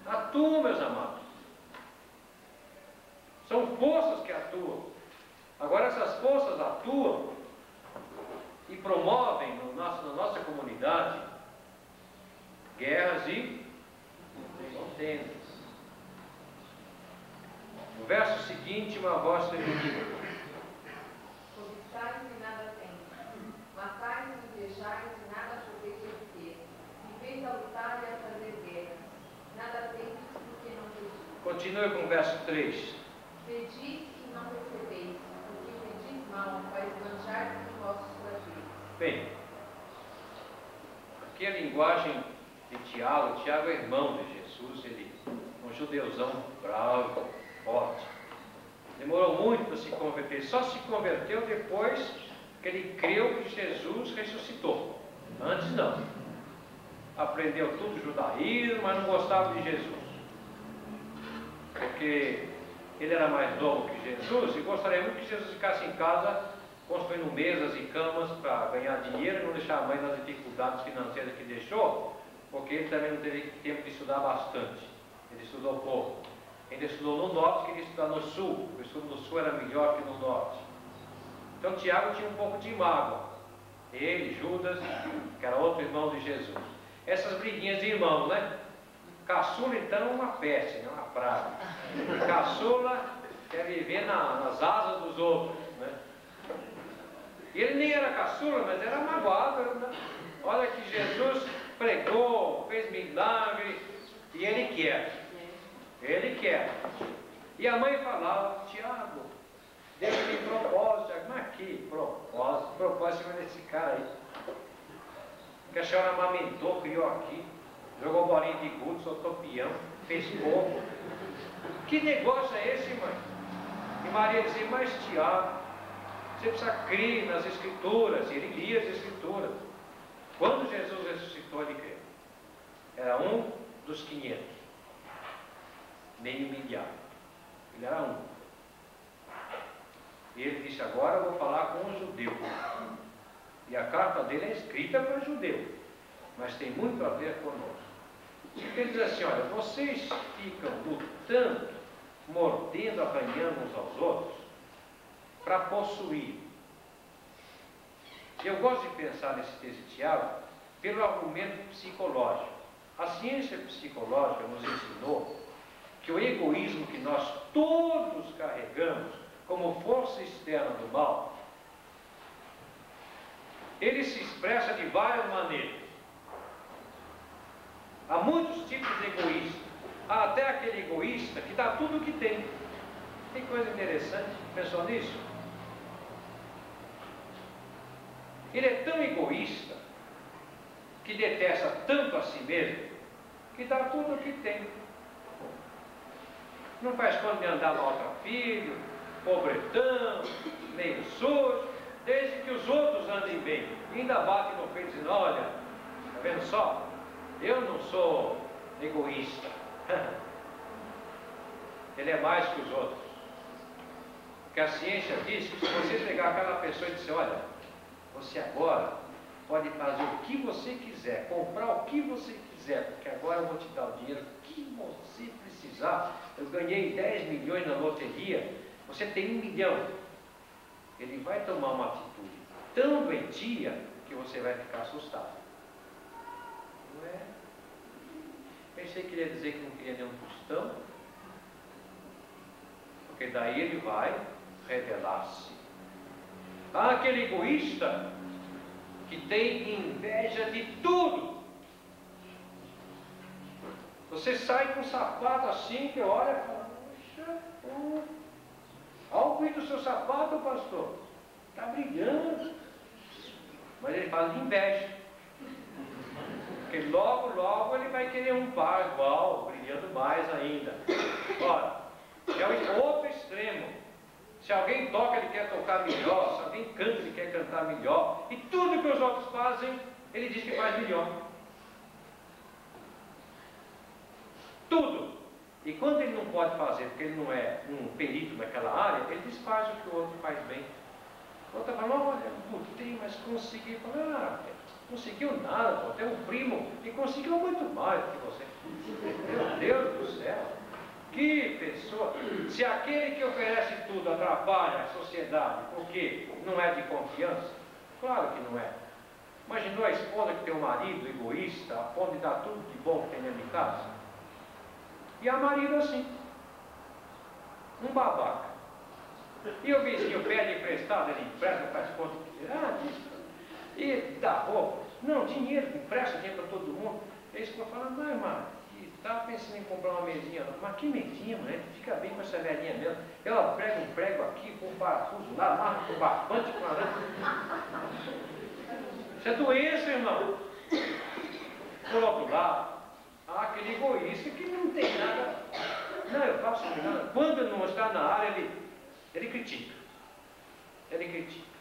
Atua, meus amados. São forças que atuam. Agora, essas forças atuam e promovem na nossa comunidade guerras e contendas. No verso seguinte, uma voz feminina. Cobiçais e nada tem, matais e invejais e nada podeis obter, viveis a lutar e a fazer guerra, nada tendes porque não pedis. Continue com o verso 3. Pedis e não recebeis, porque pedis mal, para esbanjar os vossos prazeres. Bem, aqui a linguagem de Tiago. Tiago é irmão de Jesus, ele é um judeuzão bravo, forte. Demorou muito para se converter, só se converteu depois que ele creu que Jesus ressuscitou. Antes não. Aprendeu tudo judaísmo, mas não gostava de Jesus. Porque ele era mais novo que Jesus e gostaria muito que Jesus ficasse em casa construindo mesas e camas para ganhar dinheiro e não deixar a mãe nas dificuldades financeiras que deixou, porque ele também não teve tempo de estudar bastante. Ele estudou pouco. Ele estudou no norte, queria estudar no sul. O estudo no sul era melhor que no norte. Então Tiago tinha um pouco de mágoa. Ele, Judas, que era outro irmão de Jesus. Essas briguinhas de irmãos, né? Caçula então é uma peste, né? Uma praga. Caçula quer viver nas asas dos outros, né? E ele nem era caçula, mas era magoado, né? Olha que Jesus pregou, fez milagre, e ele quer. Ele quer. E a mãe falava: Tiago, deixa-me propósito. Mas que propósito? Propósito desse cara aí. Que a senhora amamentou, criou aqui, jogou bolinha de gude, soltou peão, fez pouco. Que negócio é esse, mãe? E Maria dizia: mas Tiago, você precisa crer nas Escrituras. E ele lia as Escrituras. Quando Jesus ressuscitou, ele creu. Era um dos 500. Meio milhar. Ele era um. E ele disse: agora eu vou falar com um judeu. E a carta dele é escrita para judeu, mas tem muito a ver conosco. Ele diz assim: olha, vocês ficam lutando, mordendo, arranhando uns aos outros, para possuir. Eu gosto de pensar nesse texto de Tiago pelo argumento psicológico. A ciência psicológica nos ensinou que o egoísmo que nós todos carregamos como força externa do mal, ele se expressa de várias maneiras. Há muitos tipos de egoístas. Há até aquele egoísta que dá tudo o que tem. Que coisa interessante, pensou nisso? Ele é tão egoísta que detesta tanto a si mesmo que dá tudo o que tem. Não faz quando de andar maltra filho, pobretão, meio sujo, desde que os outros andem bem. E ainda bate no peito dizendo: olha, está vendo só? Eu não sou egoísta. Ele é mais que os outros. Porque a ciência diz que se você pegar aquela pessoa e dizer: olha, você agora pode fazer o que você quiser, comprar o que você quiser, porque agora eu vou te dar o dinheiro que você precisar. Eu ganhei 10 milhões na loteria, você tem 1 milhão. Ele vai tomar uma atitude tão doentia que você vai ficar assustado. Não é? Pensei que ele ia dizer que não queria nenhum tostão, porque daí ele vai revelar-se. Há aquele egoísta que tem inveja de tudo. Você sai com um sapato assim, que olha e fala: puxa, olha o cuido do seu sapato, pastor, está brilhando. Mas ele fala de inveja, porque logo, logo ele vai querer um par igual, brilhando mais ainda. Ora, é o outro extremo. Se alguém toca, ele quer tocar melhor. Se alguém canta, ele quer cantar melhor. E tudo que os outros fazem, ele diz que faz melhor. Tudo. E quando ele não pode fazer, porque ele não é um perito naquela área, ele desfaz o que o outro faz bem. O outro fala, olha, lutei, mas consegui. Fala, conseguiu nada, pô, tem um primo que conseguiu muito mais do que você. Meu Deus do céu, que pessoa! Se aquele que oferece tudo atrapalha a sociedade, porque não é de confiança, claro que não é. Imaginou a esposa que tem um marido egoísta, a ponto de dar tudo de bom que tem dentro de casa? E a marido assim, um babaca. E o vizinho pede emprestado, ele empresta, faz conta que e dá roupa. Não, dinheiro, empresta dinheiro para todo mundo. Eles ficam falando, não, irmã, estava pensando em comprar uma mesinha. Mas que mesinha, mulher? Fica bem com essa velhinha mesmo. Ela prega um prego aqui, com um parafuso lá, amarra com barbante, com arame. Isso é doença, irmão. Por outro lado, há aquele egoísta que não tem nada. Não, eu faço nada. Quando ele não está na área, ele critica. Ele critica.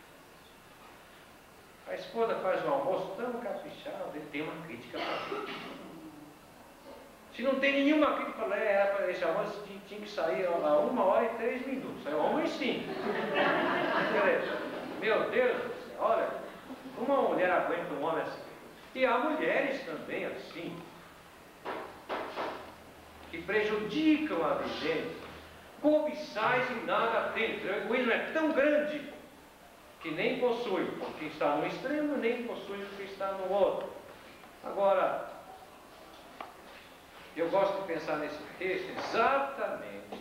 A esposa faz um almoço tão caprichado, ele tem uma crítica para fazer. Se não tem nenhuma crítica, fala, esse almoço tinha que sair a 1h03. Saiu 1h05. Meu Deus, olha, uma mulher aguenta um homem assim. E há mulheres também assim, que prejudicam a vigência. Cobiçais e nada tem. O egoísmo é tão grande que nem possui o que está no extremo, nem possui o que está no outro. Agora, eu gosto de pensar nesse texto exatamente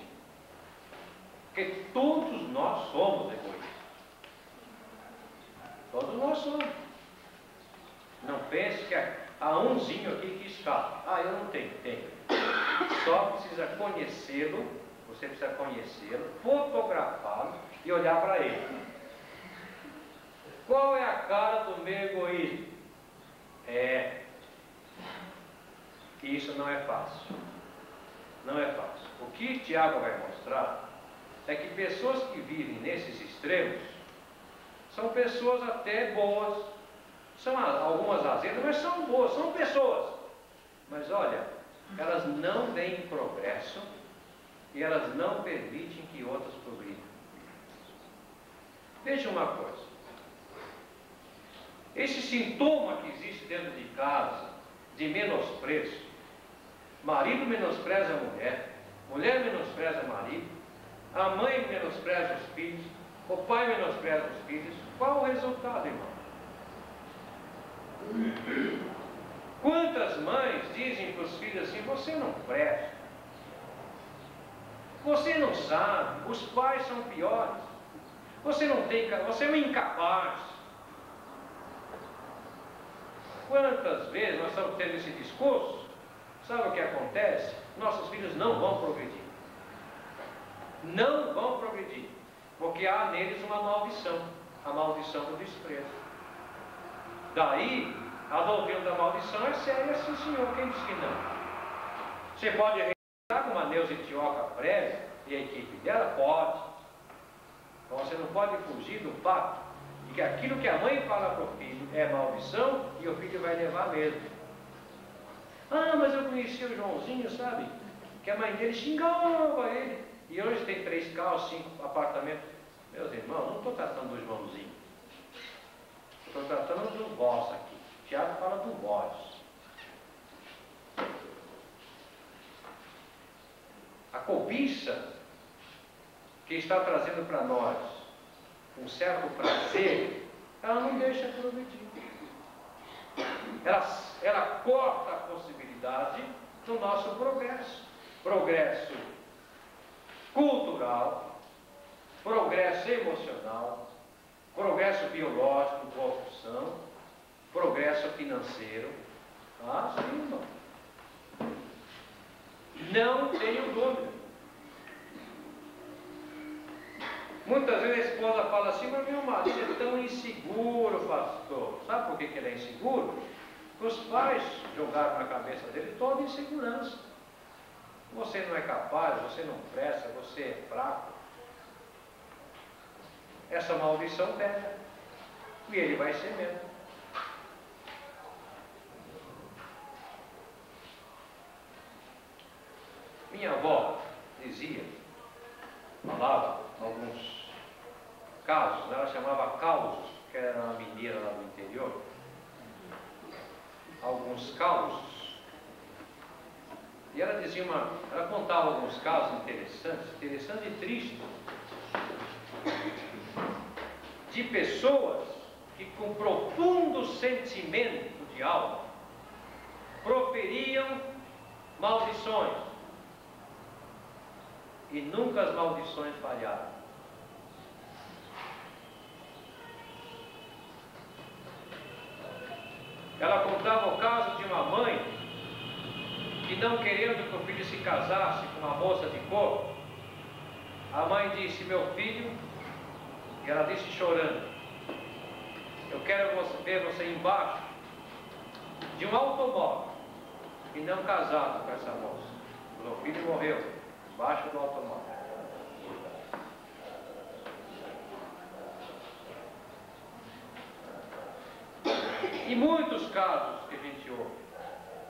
porque todos nós somos egoístas. Todos nós somos. Não pense que há umzinho aqui que escapa. Eu não tenho. Tem. Só precisa conhecê-lo, você precisa conhecê-lo, fotografá-lo e olhar para ele. Qual é a cara do meu egoísmo? Isso não é fácil. Não é fácil. O que Tiago vai mostrar é que pessoas que vivem nesses extremos são pessoas até boas. São algumas azedas, mas são boas, são pessoas. Mas olha, elas não veem progresso e elas não permitem que outras progridam. Veja uma coisa. Esse sintoma que existe dentro de casa, de menosprezo, marido menospreza a mulher, mulher menospreza o marido, a mãe menospreza os filhos, o pai menospreza os filhos, qual o resultado, irmão? Quantas mães dizem para os filhos assim, você não presta, você não sabe, os pais são piores, você não tem, você é um incapaz. Quantas vezes nós estamos tendo esse discurso, sabe o que acontece? Nossos filhos não vão progredir. Não vão progredir, porque há neles uma maldição, a maldição do desprezo. Daí, a doutrina da maldição é séria, sim senhor, quem diz que não? Você pode rejeitar como a Neuza Etioca prega e a equipe dela? Pode. Então você não pode fugir do fato de que aquilo que a mãe fala para o filho é maldição e o filho vai levar mesmo. Mas eu conheci o Joãozinho, sabe? Que a mãe dele xingava ele. E hoje tem 3 carros, 5 apartamentos. Meus irmãos, não estou tratando do Joãozinho. Estou tratando do vós aqui. Tiago fala do vós. A cobiça que está trazendo para nós um certo prazer, ela não deixa progredir. Ela corta a possibilidade do nosso progresso. Progresso cultural, progresso emocional, progresso biológico, construção, progresso financeiro. Sim, irmão. Não tenho dúvida. Muitas vezes a esposa fala assim, mas meu marido é tão inseguro, pastor. Sabe por que ele é inseguro? Porque os pais jogaram na cabeça dele toda insegurança. Você não é capaz, você não presta, você é fraco. Essa maldição pega. E ele vai ser mesmo. Minha avó dizia, falava alguns casos, ela chamava causos, que era uma mineira lá do interior, alguns causos. E ela dizia ela contava alguns casos interessantes e tristes, de pessoas que com profundo sentimento de alma proferiam maldições e nunca as maldições falharam. Ela contava o caso de uma mãe que, não querendo que o filho se casasse com uma moça de cor, a mãe disse: meu filho, e ela disse chorando, eu quero ver você embaixo de um automóvel e não casado com essa moça. Meu filho morreu embaixo do automóvel. E muitos casos que a gente ouve.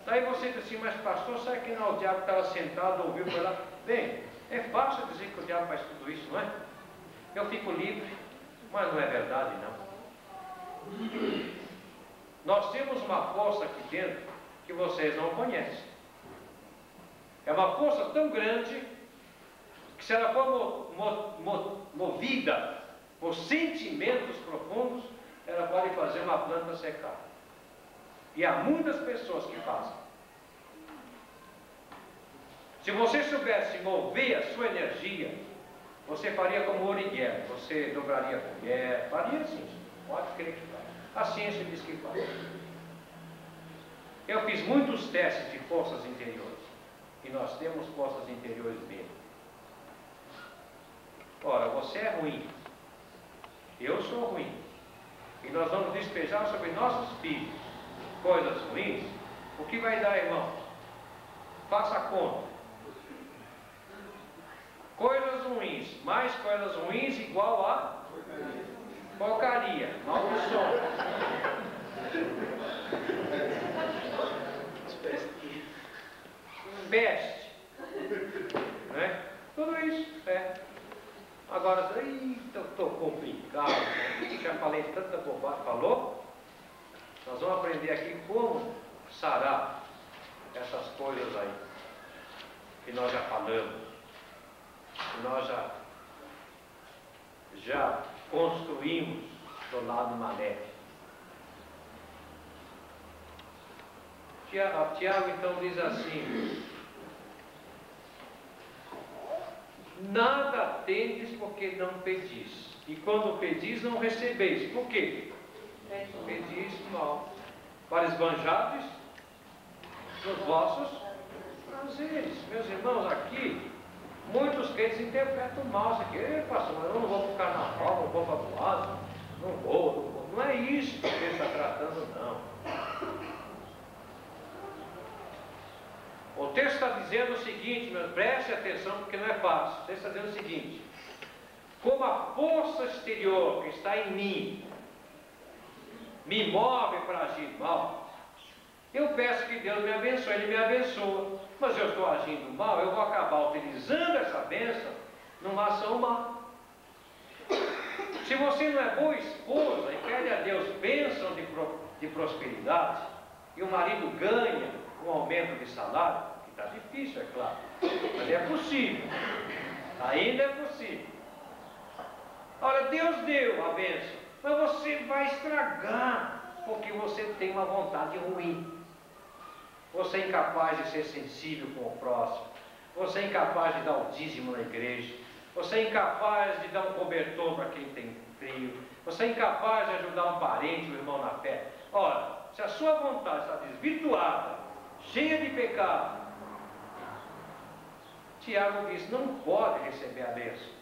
Daí você diz assim: mas pastor, sabe que não, o diabo estava sentado, ouviu para lá? Bem, é fácil dizer que o diabo faz tudo isso, não é? Eu fico livre, mas não é verdade, não. Nós temos uma força aqui dentro que vocês não conhecem. É uma força tão grande que, se ela for movida por sentimentos profundos, ela pode fazer uma planta secar. E há muitas pessoas que fazem. Se você soubesse mover a sua energia, você faria como Origuel, você dobraria a mulher, faria assim, pode crer que faz. A ciência diz que faz. Eu fiz muitos testes de forças interiores, e nós temos forças interiores mesmo. Ora, você é ruim, eu sou ruim, e nós vamos despejar sobre nossos filhos coisas ruins. O que vai dar, irmãos? Faça a conta. Coisas ruins, mais coisas ruins igual a porcaria, maldição. Peste, né? Tudo isso, Agora, estou complicado, já falei tanta bobagem, falou? Nós vamos aprender aqui como sarar essas coisas aí, que nós já falamos, que nós já construímos do lado maléfico. Tiago então diz assim: nada tendes porque não pedis, e quando pedis não recebeis. Por quê? Pedis mal, para esbanjardes nos vossos prazeres. Meus irmãos, aqui muitos crentes interpretam mal isso aqui. Pastor, mas eu não vou para o carnaval, não vou para a boate, não vou. Não é isso que ele está tratando, não. O texto está dizendo o seguinte, meu, preste atenção porque não é fácil. O texto está dizendo o seguinte: como a força exterior que está em mim me move para agir mal, eu peço que Deus me abençoe. Ele me abençoa, mas eu estou agindo mal, eu vou acabar utilizando essa bênção numa ação má. Se você não é boa esposa e pede a Deus bênção de prosperidade, e o marido ganha um aumento de salário, que está difícil, é claro, mas é possível, ainda é possível. Olha, Deus deu a bênção, mas você vai estragar, porque você tem uma vontade ruim. Você é incapaz de ser sensível com o próximo, você é incapaz de dar o dízimo na igreja, você é incapaz de dar um cobertor para quem tem frio, você é incapaz de ajudar um parente, um irmão na fé. Ora, se a sua vontade está desvirtuada, cheia de pecado, Tiago diz: não pode receber a bênção.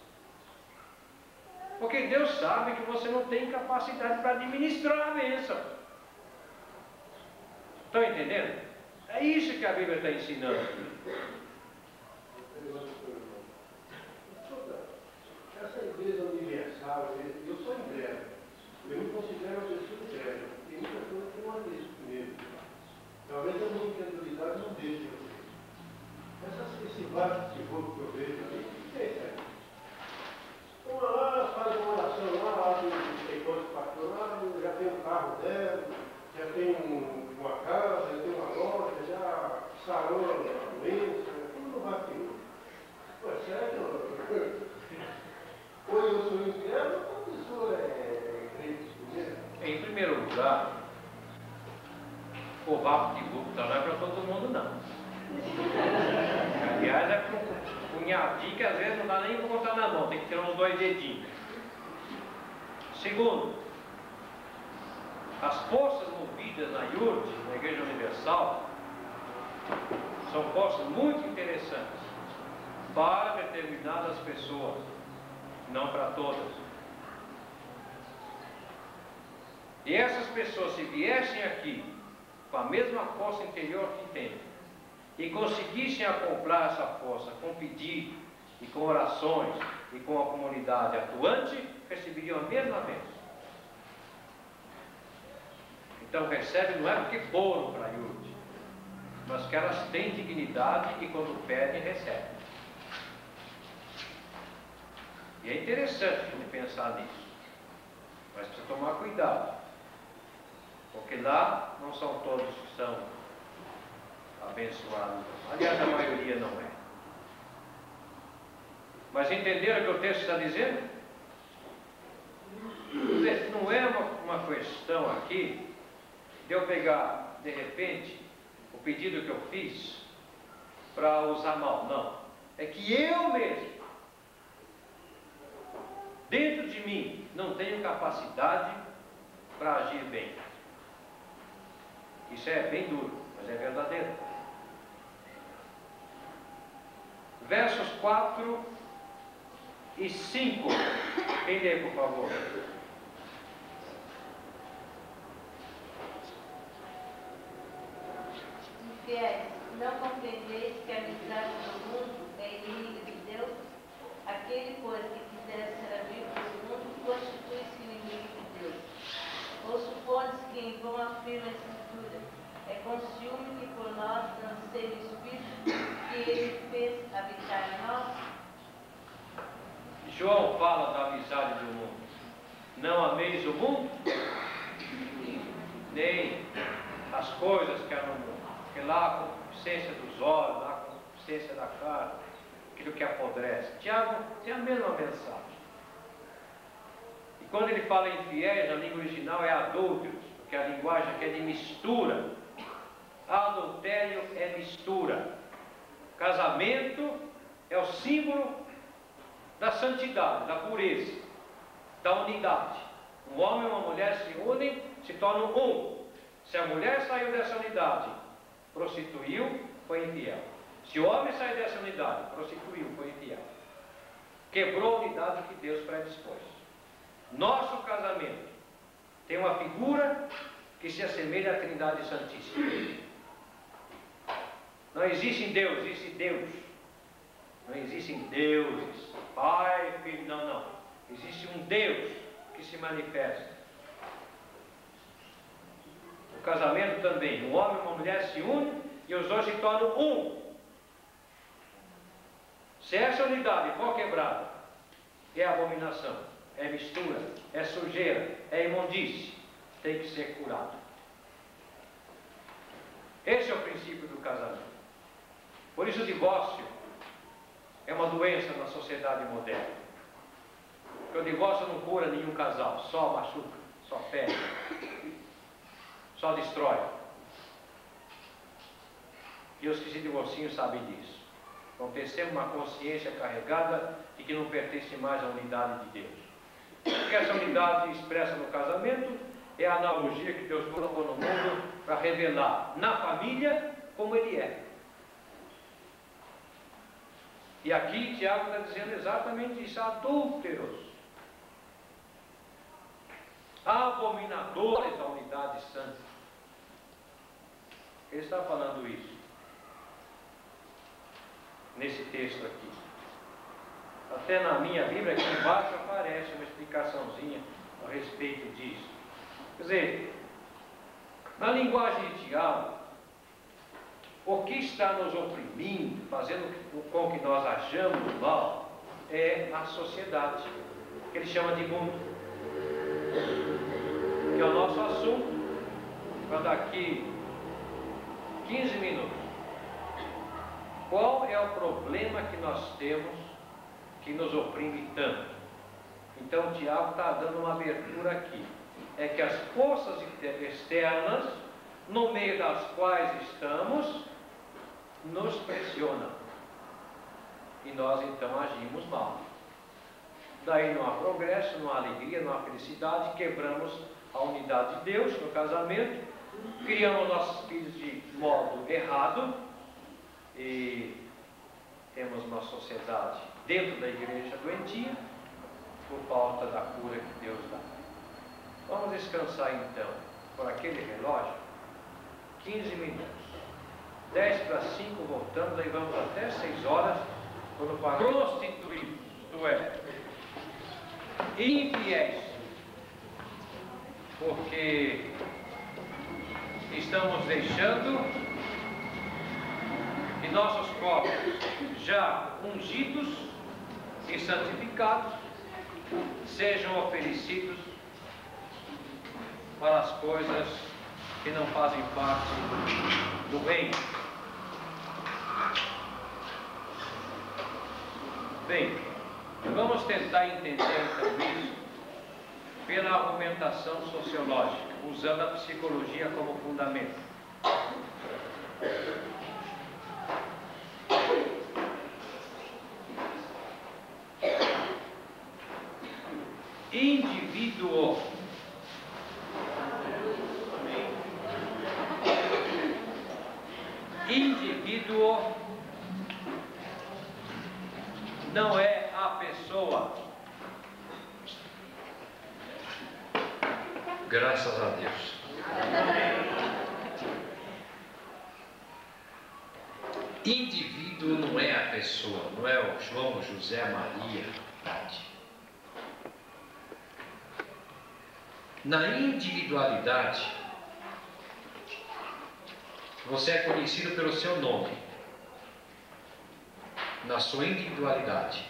Porque Deus sabe que você não tem capacidade para administrar a bênção. Estão entendendo? É isso que a Bíblia está ensinando. Essa igreja universal, eu sou incrédulo. Eu me considero uma pessoa incrédula. Tem muita coisa que não acredito comigo. Talvez a minha incredulidade não deixe eu ver. Esse bate-boca que eu vejo ali, uma lá faz uma oração lá, abre um escritório de pastor lá, já tem um carro dela, já tem uma casa, já tem uma loja, já sarou a doença, tudo no bate-boca. Pô, sério? Ou eu sou infiel, ou a pessoa é crente primeiro? Em primeiro lugar, o bate-boca não é para todo mundo, não. Aliás, é para um cunhadinho que às vezes não dá nem para botar na mão, tem que ter uns 2 dedinhos. Segundo, as forças movidas na IURD, na Igreja Universal, são forças muito interessantes para determinadas pessoas, não para todas. E essas pessoas, se viessem aqui com a mesma força interior que têm, e conseguissem acoplar essa força com pedido e com orações e com a comunidade atuante, receberiam a mesma bênção. Então recebe não é porque foram para a IURD, mas que elas têm dignidade e quando pedem, recebem. E é interessante a gente pensar nisso, mas precisa tomar cuidado, porque lá não são todos que são abençoados. Aliás, a maioria não é. Mas entenderam o que o texto está dizendo? Não é uma questão aqui de eu pegar, de repente, o pedido que eu fiz para usar mal. Não. É que eu mesmo, dentro de mim, não tenho capacidade para agir bem. Isso é bem duro, mas é verdadeiro. Versos 4 e 5. Quem lê, por favor? Infiéis, não compreendeis que a amizade do mundo é inimiga de Deus? Aquele, pois, que quiser ser amigo do mundo, constitui-se inimigo de Deus. Ou supones que em vão afirma a Escritura, é com ciúme que por nós anseia o Espírito que ele fez habitar em nós? João fala da amizade do mundo. Não ameis o mundo, nem as coisas que há no mundo. Porque lá a concupiscência dos olhos, lá a concupiscência da carne, aquilo que apodrece. Tiago tem a mesma mensagem. E quando ele fala em infiéis, na língua original é adúlteros, porque a linguagem aqui é de mistura. Adultério é mistura. Casamento é o símbolo da santidade, da pureza, da unidade. Um homem e uma mulher se unem, se tornam um. Se a mulher saiu dessa unidade, prostituiu, foi infiel. Se o homem saiu dessa unidade, prostituiu, foi infiel. Quebrou a unidade que Deus predispôs. Nosso casamento tem uma figura que se assemelha à Trindade Santíssima. Não existe Deus, existe Deus. Não existem deuses, Pai, Filho, não. Existe um Deus que se manifesta. O casamento também, um homem e uma mulher se unem e os dois se tornam um. Se essa unidade for quebrada, é abominação, é mistura, é sujeira, é imundície, tem que ser curado. Esse é o princípio do casamento. Por isso o divórcio é uma doença na sociedade moderna. Porque o divórcio não cura nenhum casal, só machuca, só fere, só destrói. E os que se divorciam sabem disso. Vão ter sempre uma consciência carregada de que não pertence mais à unidade de Deus. Porque essa unidade expressa no casamento é a analogia que Deus colocou no mundo para revelar na família como ele é. E aqui Tiago está dizendo exatamente isso: adúlteros, abominadores da unidade santa. Ele está falando isso nesse texto aqui. Até na minha Bíblia aqui embaixo aparece uma explicaçãozinha a respeito disso. Quer dizer, na linguagem de Tiago, O que está nos oprimindo, fazendo com que nós hajamos mal, é a sociedade, que ele chama de mundo, que é o nosso assunto para daqui 15 minutos. Qual é o problema que nós temos que nos oprime tanto? Então o Tiago está dando uma abertura aqui. É que as forças externas, no meio das quais estamos, nos pressionam. E nós então agimos mal. Daí não há progresso, não há alegria, não há felicidade, quebramos a unidade de Deus no casamento, criamos nossos filhos de modo errado e temos uma sociedade dentro da igreja doentia por falta da cura que Deus dá. Vamos descansar então por aquele relógio, 15 minutos. 10 para 5 voltamos, aí vamos até 6 horas, quando para prostituídos, isto é, infiéis, porque estamos deixando que nossos corpos, já ungidos e santificados, sejam oferecidos para as coisas que não fazem parte do reino. Bem, vamos tentar entender então isso pela argumentação sociológica, usando a psicologia como fundamento. Indivíduo. Indivíduo não é a pessoa. Graças a Deus. Indivíduo não é a pessoa, não é o João, José, Maria, Tati. Na individualidade, você é conhecido pelo seu nome. Na sua individualidade.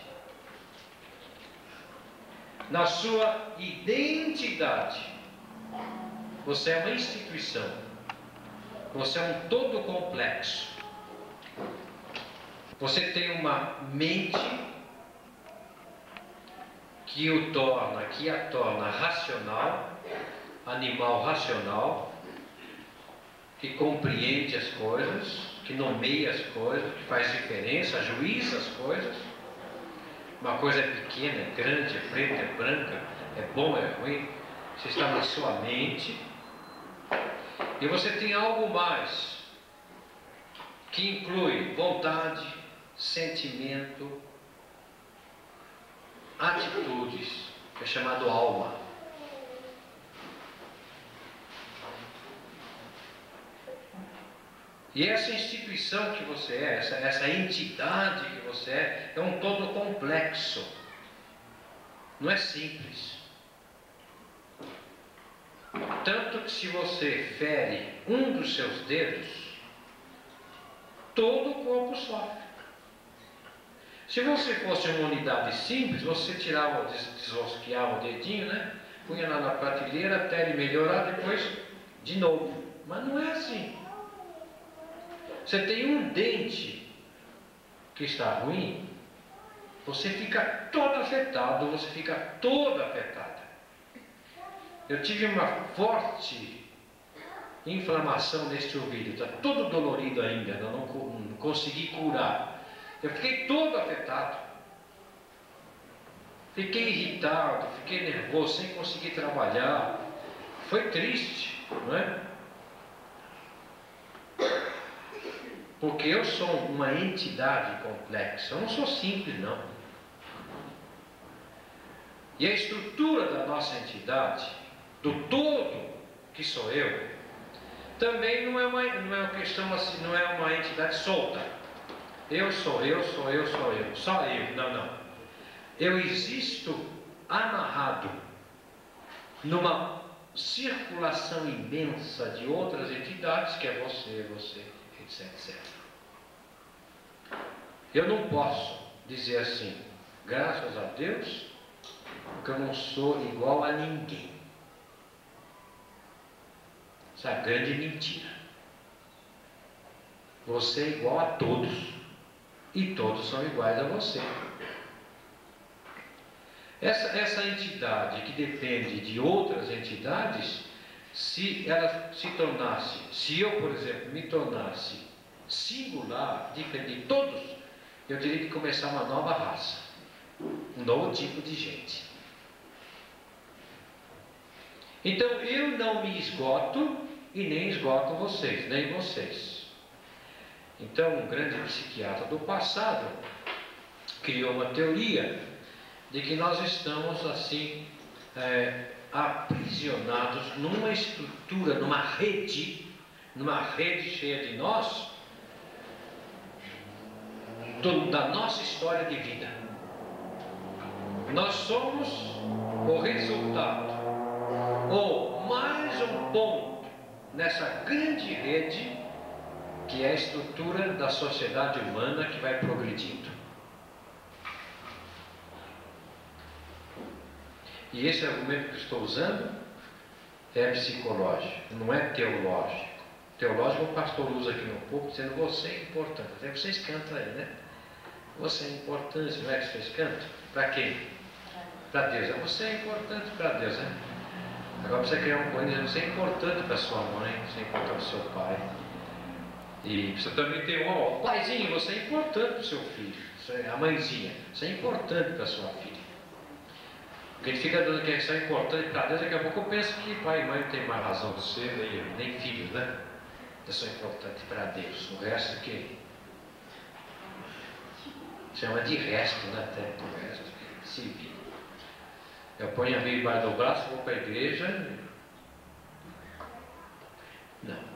Na sua identidade. Você é uma instituição. Você é um todo complexo. Você tem uma mente que a torna racional, animal racional, que compreende as coisas, que nomeia as coisas, que faz diferença, juíza as coisas. Uma coisa é pequena, é grande, é preta, é branca, é bom, é ruim. Você está na sua mente. E você tem algo mais, que inclui vontade, sentimento, atitudes, que é chamado alma. E essa instituição que você é, essa entidade que você é um todo complexo. Não é simples. Tanto que se você fere um dos seus dedos, todo o corpo sofre. Se você fosse uma unidade simples, você tirava, desrosqueava o dedinho, né? Punha lá na prateleira até ele melhorar, depois de novo. Mas não é assim. Você tem um dente que está ruim, você fica todo afetado, você fica toda afetada. Eu tive uma forte inflamação neste ouvido, está todo dolorido ainda, não consegui curar. Eu fiquei todo afetado. Fiquei irritado, fiquei nervoso, sem conseguir trabalhar. Foi triste, não é? Porque eu sou uma entidade complexa, eu não sou simples, não. E a estrutura da nossa entidade, do todo que sou eu, também não é uma questão assim, não é uma entidade solta. Eu sou, só eu, não. Eu existo amarrado numa circulação imensa de outras entidades, que é você, etc. Eu não posso dizer assim, graças a Deus, porque eu não sou igual a ninguém. Isso é a grande mentira. Você é igual a todos, e todos são iguais a você. Essa entidade que depende de outras entidades, se ela se tornasse, se eu, por exemplo, me tornasse singular, diferente de todos, eu teria que começar uma nova raça, um novo tipo de gente. Então eu não me esgoto e nem esgoto vocês, nem vocês. Então um grande psiquiatra do passado criou uma teoria de que nós estamos assim aprisionados numa estrutura, numa rede cheia de nós, da nossa história de vida. Nós somos o resultado, ou mais um ponto nessa grande rede que é a estrutura da sociedade humana que vai progredindo. E esse argumento que eu estou usando é psicológico, não é teológico. Teológico o pastor usa aqui no púlpito dizendo você é importante. Até vocês cantam aí, né? Você é importante, não é que vocês cantam? Para quem? Para Deus. Você é importante para Deus, né? Agora precisa criar um coisa, você é importante para sua mãe, você é importante para o seu pai. E precisa também ter um paizinho, você é importante para o seu filho. A mãezinha, você é importante para a sua filha. Porque a gente fica dando que isso é importante para Deus, daqui a pouco eu penso que pai e mãe não tem mais razão de ser, nem filhos, né? Isso é importante para Deus. O resto que chama de resto, né? Até o resto se vira. Eu ponho a Bíblia debaixo do braço, vou para a igreja. Não.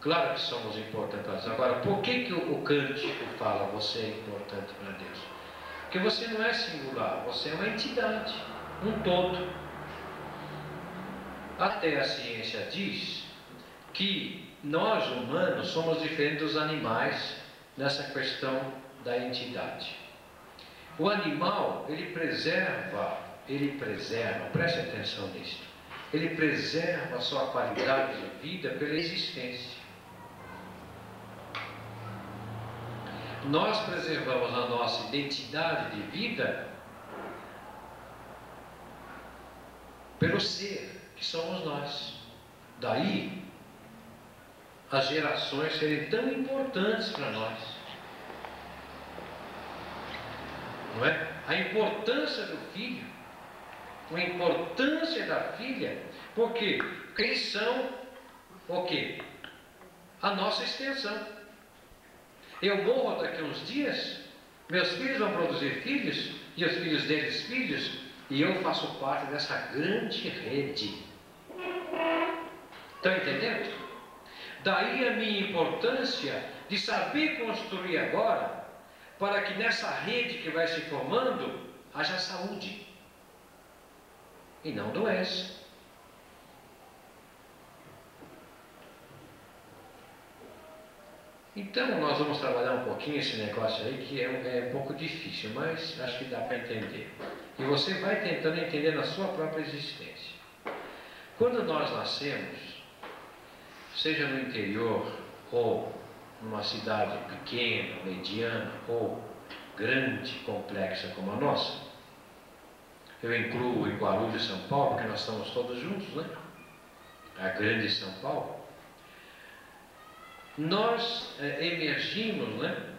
Claro que somos importantes para Deus. Agora, por que o cântico fala você é importante para Deus? Porque você não é singular, você é uma entidade, um todo. Até a ciência diz que nós humanos somos diferentes dos animais nessa questão da entidade. O animal, ele preserva, preste atenção nisso, ele preserva a sua qualidade de vida pela existência. Nós preservamos a nossa identidade de vida pelo ser que somos nós. Daí as gerações serem tão importantes para nós, não é? A importância do filho, a importância da filha, porque eles são o quê? A nossa extensão. Eu morro daqui a uns dias, meus filhos vão produzir filhos, e os filhos deles filhos, e eu faço parte dessa grande rede. Estão entendendo? Daí a minha importância de saber construir agora, para que nessa rede que vai se formando, haja saúde, e não doença. Então nós vamos trabalhar um pouquinho esse negócio aí, que é um pouco difícil, mas acho que dá para entender. E você vai tentando entender na sua própria existência. Quando nós nascemos, seja no interior, ou numa cidade pequena, mediana, ou grande, complexa como a nossa, eu incluo em Guarulhos e São Paulo, porque nós estamos todos juntos, né? A grande São Paulo. Nós emergimos, né,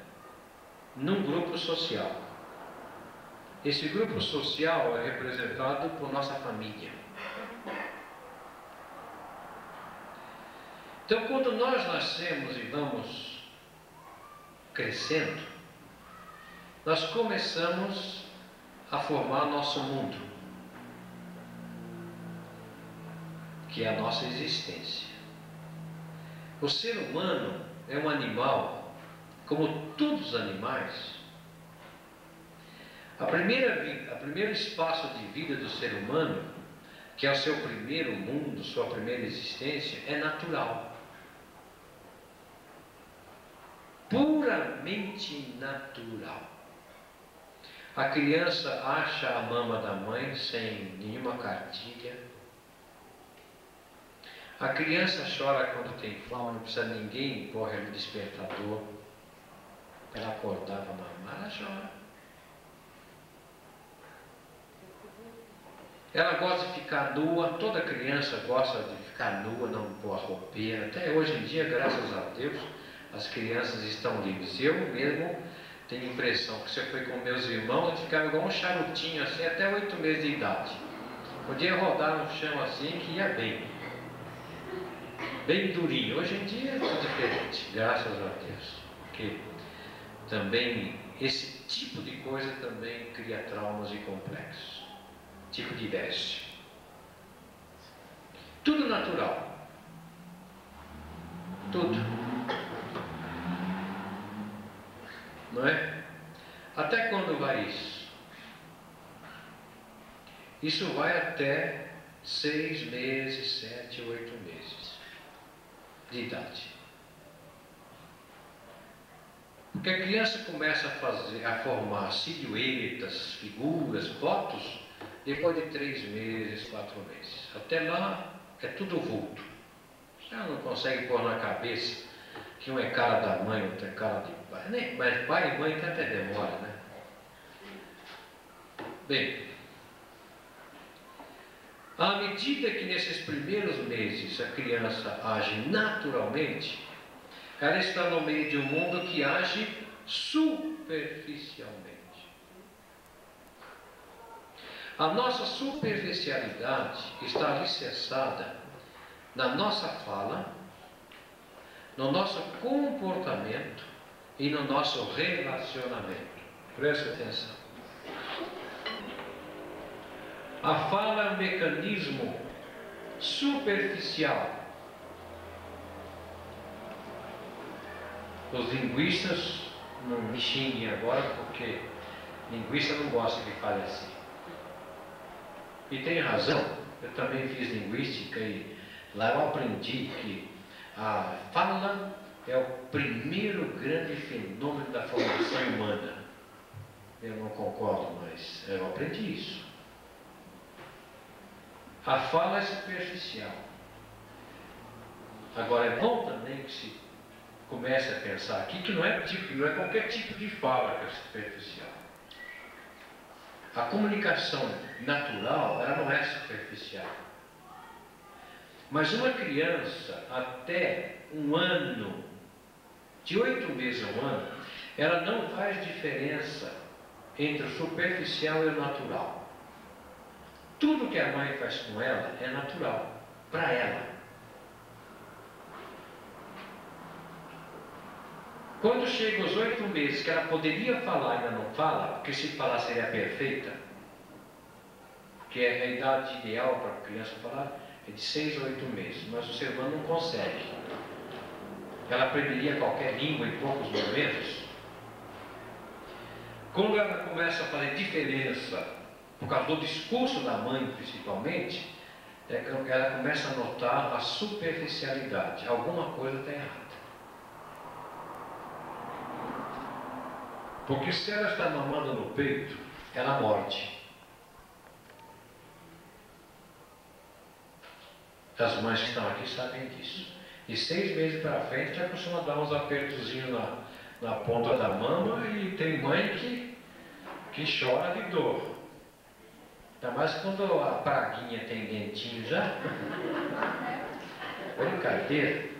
num grupo social. Esse grupo social é representado por nossa família. Então, quando nós nascemos e vamos crescendo, nós começamos a formar nosso mundo, que é a nossa existência. O ser humano é um animal, como todos os animais. O primeiro espaço de vida do ser humano, que é o seu primeiro mundo, sua primeira existência, é natural. puramente natural. A criança acha a mama da mãe sem nenhuma cartilha. A criança chora quando tem fome, não precisa ninguém corre no despertador para ela acordar para mamar, ela chora. Ela gosta de ficar nua, toda criança gosta de ficar nua, não pôr roupeira. Até hoje em dia, graças a Deus, as crianças estão livres. Eu mesmo tenho a impressão que se eu fui com meus irmãos, eu ficava igual um charutinho assim, até 8 meses de idade. Podia rodar no chão assim que ia bem. Bem durinho. Hoje em dia é tudo diferente, graças a Deus. Porque também esse tipo de coisa também cria traumas e complexos. Tipo de veste. Tudo natural. Tudo. Não é? Até quando vai isso? Isso vai até 6 meses, 7, 8 meses de idade. Porque a criança começa a formar silhuetas, figuras, fotos, depois de 3 meses, 4 meses. Até lá é tudo vulto. Você não consegue pôr na cabeça que um é cara da mãe, outro é cara de pai. Mas pai e mãe até demora, né? Bem, à medida que nesses primeiros meses a criança age naturalmente, ela está no meio de um mundo que age superficialmente. A nossa superficialidade está alicerçada na nossa fala, no nosso comportamento e no nosso relacionamento. Preste atenção. A fala é um mecanismo superficial. Os linguistas não me xinguem agora, porque linguista não gosta que fale assim. E tem razão, eu também fiz linguística e lá eu aprendi que a fala é o primeiro grande fenômeno da formação humana. Eu não concordo, mas eu aprendi isso. A fala é superficial. Agora é bom também que se comece a pensar aqui que não é qualquer tipo de fala que é superficial. A comunicação natural, ela não é superficial. Mas uma criança até 1 ano, de 8 meses a 1 ano, ela não faz diferença entre o superficial e o natural. Tudo que a mãe faz com ela é natural, para ela. Quando chega aos 8 meses, que ela poderia falar e ainda não fala, porque se falar seria perfeita, que é a idade ideal para a criança falar, é de 6 a 8 meses, mas o ser humano não consegue. Ela aprenderia qualquer língua em poucos momentos. Quando ela começa a fazer diferença, por causa do discurso da mãe principalmente, ela começa a notar a superficialidade. Alguma coisa está errada. Porque se ela está mamando no peito, ela morde. As mães que estão aqui sabem disso. De 6 meses para frente, já costuma dar uns apertozinhos na ponta da mama e tem mãe que chora de dor. Ainda mais quando a praguinha tem dentinho já. Brincadeira.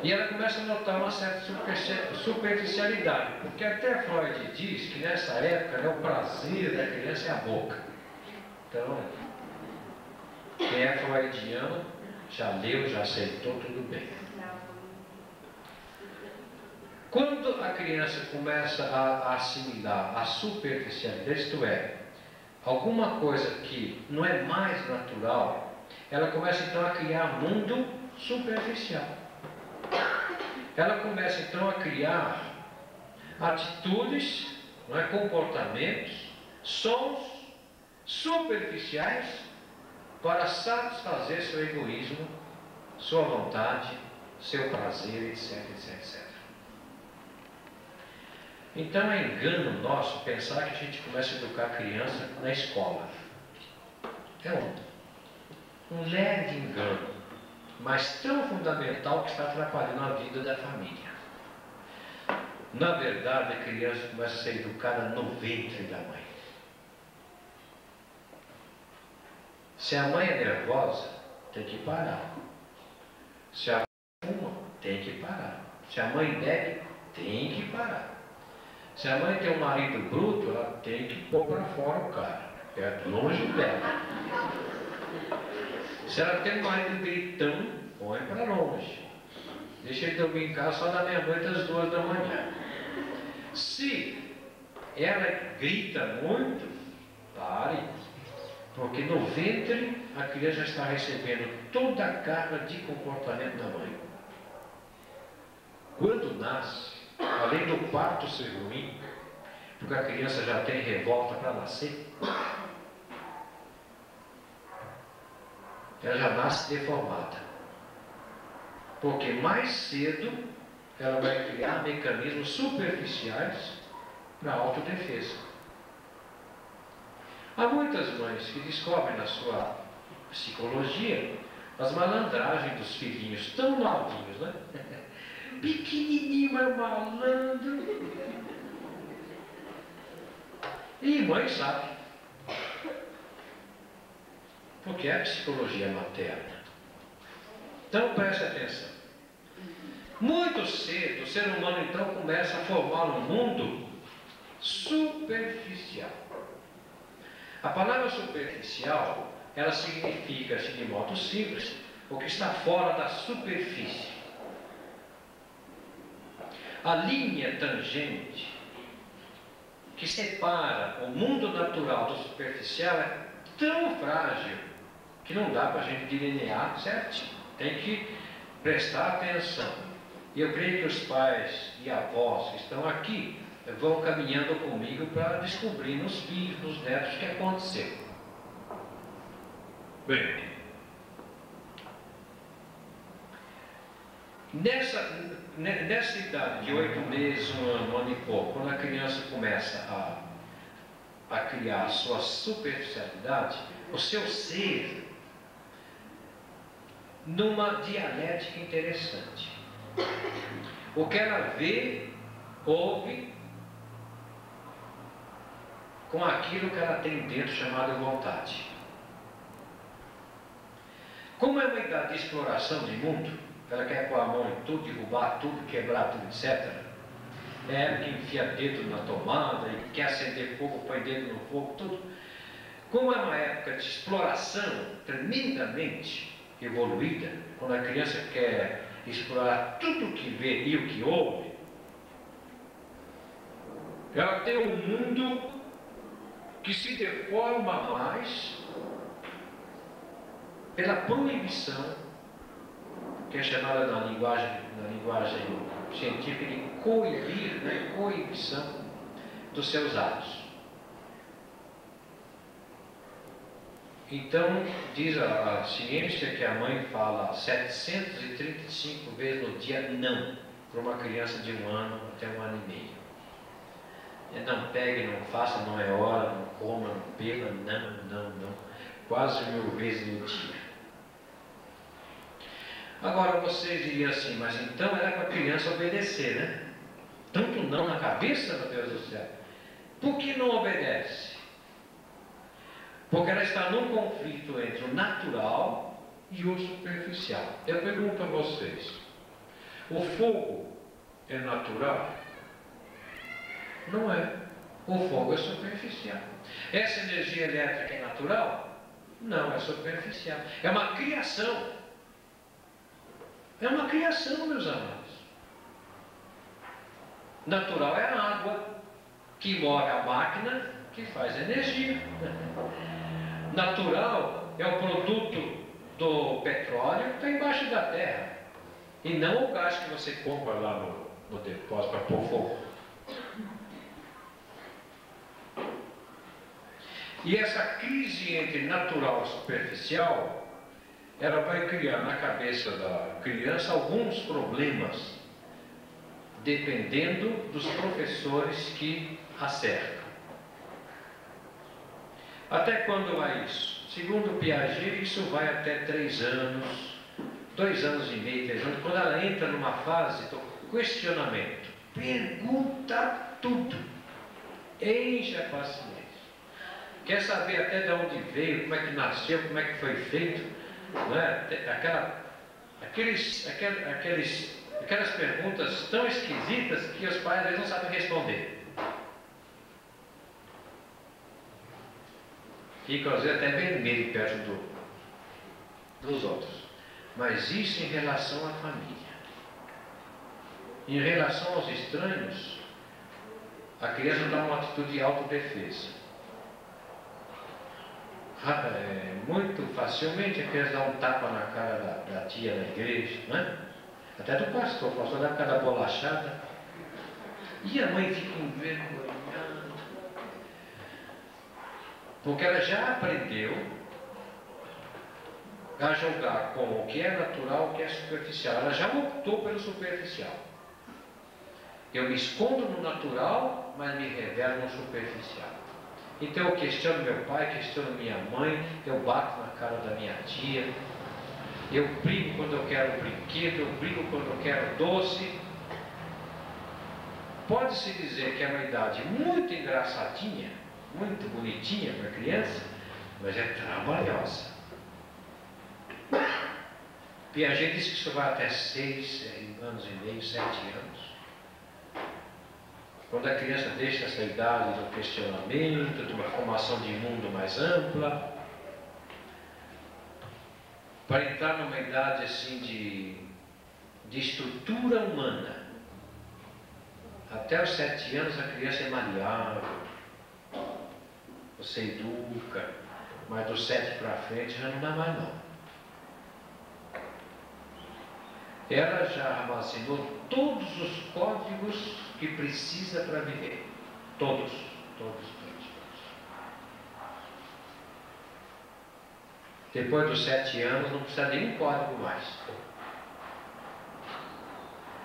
E ela começa a notar uma certa superficialidade, porque até Freud diz que nessa época, né, o prazer da criança é a boca. Então, quem é freudiano já leu, já aceitou, tudo bem. Quando a criança começa a assimilar a superficialidade, isto é, alguma coisa que não é mais natural, ela começa então a criar um mundo superficial. Ela começa então a criar atitudes, não é, comportamentos, sons superficiais para satisfazer seu egoísmo, sua vontade, seu prazer, etc, etc, etc. Então é engano nosso pensar que a gente começa a educar a criança na escola. É um leve engano, mas tão fundamental que está atrapalhando a vida da família. Na verdade, a criança começa a ser educada no ventre da mãe. Se a mãe é nervosa, tem que parar. Se a mãe fuma, tem que parar. Se a mãe bebe, tem que parar. Se a mãe tem um marido bruto, ela tem que pôr para fora o cara, perto, longe dela. Se ela tem um marido gritão, põe para longe. Deixa ele dormir em casa só da meia-noite às 2 da manhã. Se ela grita muito, pare. Porque no ventre a criança está recebendo toda a carga de comportamento da mãe. Quando nasce, além do parto ser ruim, porque a criança já tem revolta para nascer, ela já nasce deformada. Porque mais cedo ela vai criar mecanismos superficiais para a autodefesa. Há muitas mães que descobrem na sua psicologia as malandragens dos filhinhos tão novinhos, né? Pequenininho é malandro. E mãe sabe. Porque é a psicologia materna. Então preste atenção. Muito cedo o ser humano então começa a formar um mundo superficial. A palavra superficial, ela significa, assim, de modo simples, o que está fora da superfície. A linha tangente que separa o mundo natural do superficial é tão frágil que não dá para a gente delinear certinho. Tem que prestar atenção. E eu creio que os pais e avós que estão aqui vão caminhando comigo para descobrir nos filhos, nos netos, o que aconteceu. Bem, nessa idade de 8 meses, 1 ano, 1 ano e pouco, quando a criança começa a criar a sua superficialidade, o seu ser, numa dialética interessante. O que ela vê, ouve, com aquilo que ela tem dentro chamado vontade. Como é uma idade de exploração de mundo, ela quer pôr a mão em tudo, derrubar tudo, quebrar tudo, etc. É ela que enfia dedo na tomada e quer acender fogo, põe dedo no fogo, tudo. Como é uma época de exploração tremendamente evoluída, quando a criança quer explorar tudo o que vê e o que ouve, ela tem um mundo que se deforma mais pela proibição, que é chamada na linguagem científica de coibir, né? Coibição dos seus atos. Então, diz a ciência que a mãe fala 735 vezes no dia não, para uma criança de 1 ano até 1 ano e meio. Não pegue, não faça, não é hora, não coma, não beba, não. Quase 1000 vezes no dia. Agora vocês diriam assim, mas então era para a criança obedecer, né? Tanto não na cabeça, meu Deus do céu. Por que não obedece? Porque ela está num conflito entre o natural e o superficial. Eu pergunto a vocês, o fogo é natural? Não é. O fogo é superficial. Essa energia elétrica é natural? Não, é superficial. É uma criação. É uma criação, meus amados. Natural é a água, que move a máquina, que faz energia. Natural é o produto do petróleo que está embaixo da terra. E não o gás que você compra lá no depósito para pôr fogo. E essa crise entre natural e superficial, ela vai criar na cabeça da criança alguns problemas dependendo dos professores que a cercam. Até quando há isso? Segundo Piaget, isso vai até 3 anos, 2 anos e meio, 3 anos, quando ela entra numa fase do questionamento. Pergunta tudo. Enche a paciência. Quer saber até de onde veio, como é que nasceu, como é que foi feito, não é? Aquelas perguntas tão esquisitas que os pais às vezes não sabem responder. Ficam às vezes até vermelho perto dos outros. Mas isso em relação à família. Em relação aos estranhos, a criança dá uma atitude de autodefesa. Muito facilmente a criança dá um tapa na cara da tia da igreja, né? Até do pastor, o pastor dá cada bolachada. E a mãe fica envergonhada. Porque ela já aprendeu a julgar com o que é natural, o que é superficial. Ela já optou pelo superficial. Eu me escondo no natural, mas me revelo no superficial. Então eu questiono meu pai, questiono minha mãe, eu bato na cara da minha tia, eu brigo quando eu quero um brinquedo, eu brigo quando eu quero doce. Pode-se dizer que é uma idade muito engraçadinha, muito bonitinha para criança, mas é trabalhosa. Piaget disse que isso vai até 6 anos e meio, 7 anos. Quando a criança deixa essa idade do questionamento, de uma formação de mundo mais ampla, para entrar numa idade assim de estrutura humana. Até os 7 anos a criança é maleável, você educa, mas dos 7 para frente já não dá mais não. Ela já armazenou todos os códigos que precisa para viver. Todos. Depois dos 7 anos não precisa de nenhum código mais.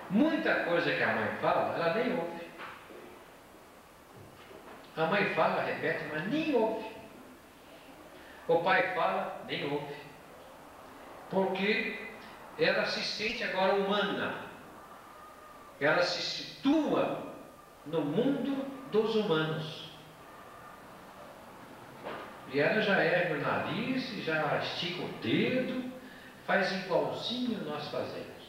Muita coisa que a mãe fala, ela nem ouve. A mãe fala, repete, mas nem ouve. O pai fala, nem ouve. Porque ela se sente agora humana. Ela se situa no mundo dos humanos. E ela já ergue o nariz, já estica o dedo, faz igualzinho nós fazemos.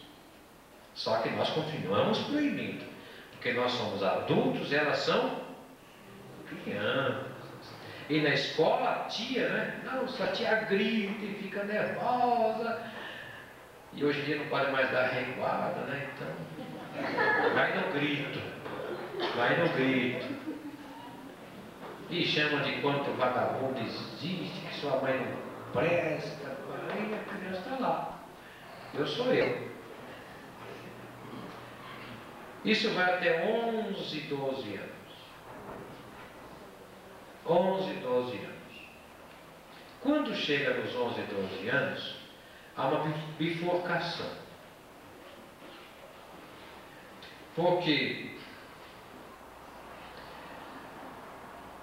Só que nós continuamos proibindo. Porque nós somos adultos e elas são crianças. E na escola a tia, né? Não, sua tia grita e fica nervosa. E hoje em dia não pode mais dar reguada, né? Então, vai no grito. E chama de quanto vagabundo existe, que sua mãe não presta. Aí a criança está lá. Eu sou eu. Isso vai até 11, 12 anos. 11, 12 anos. Quando chega nos 11, 12 anos, há uma bifurcação. Porque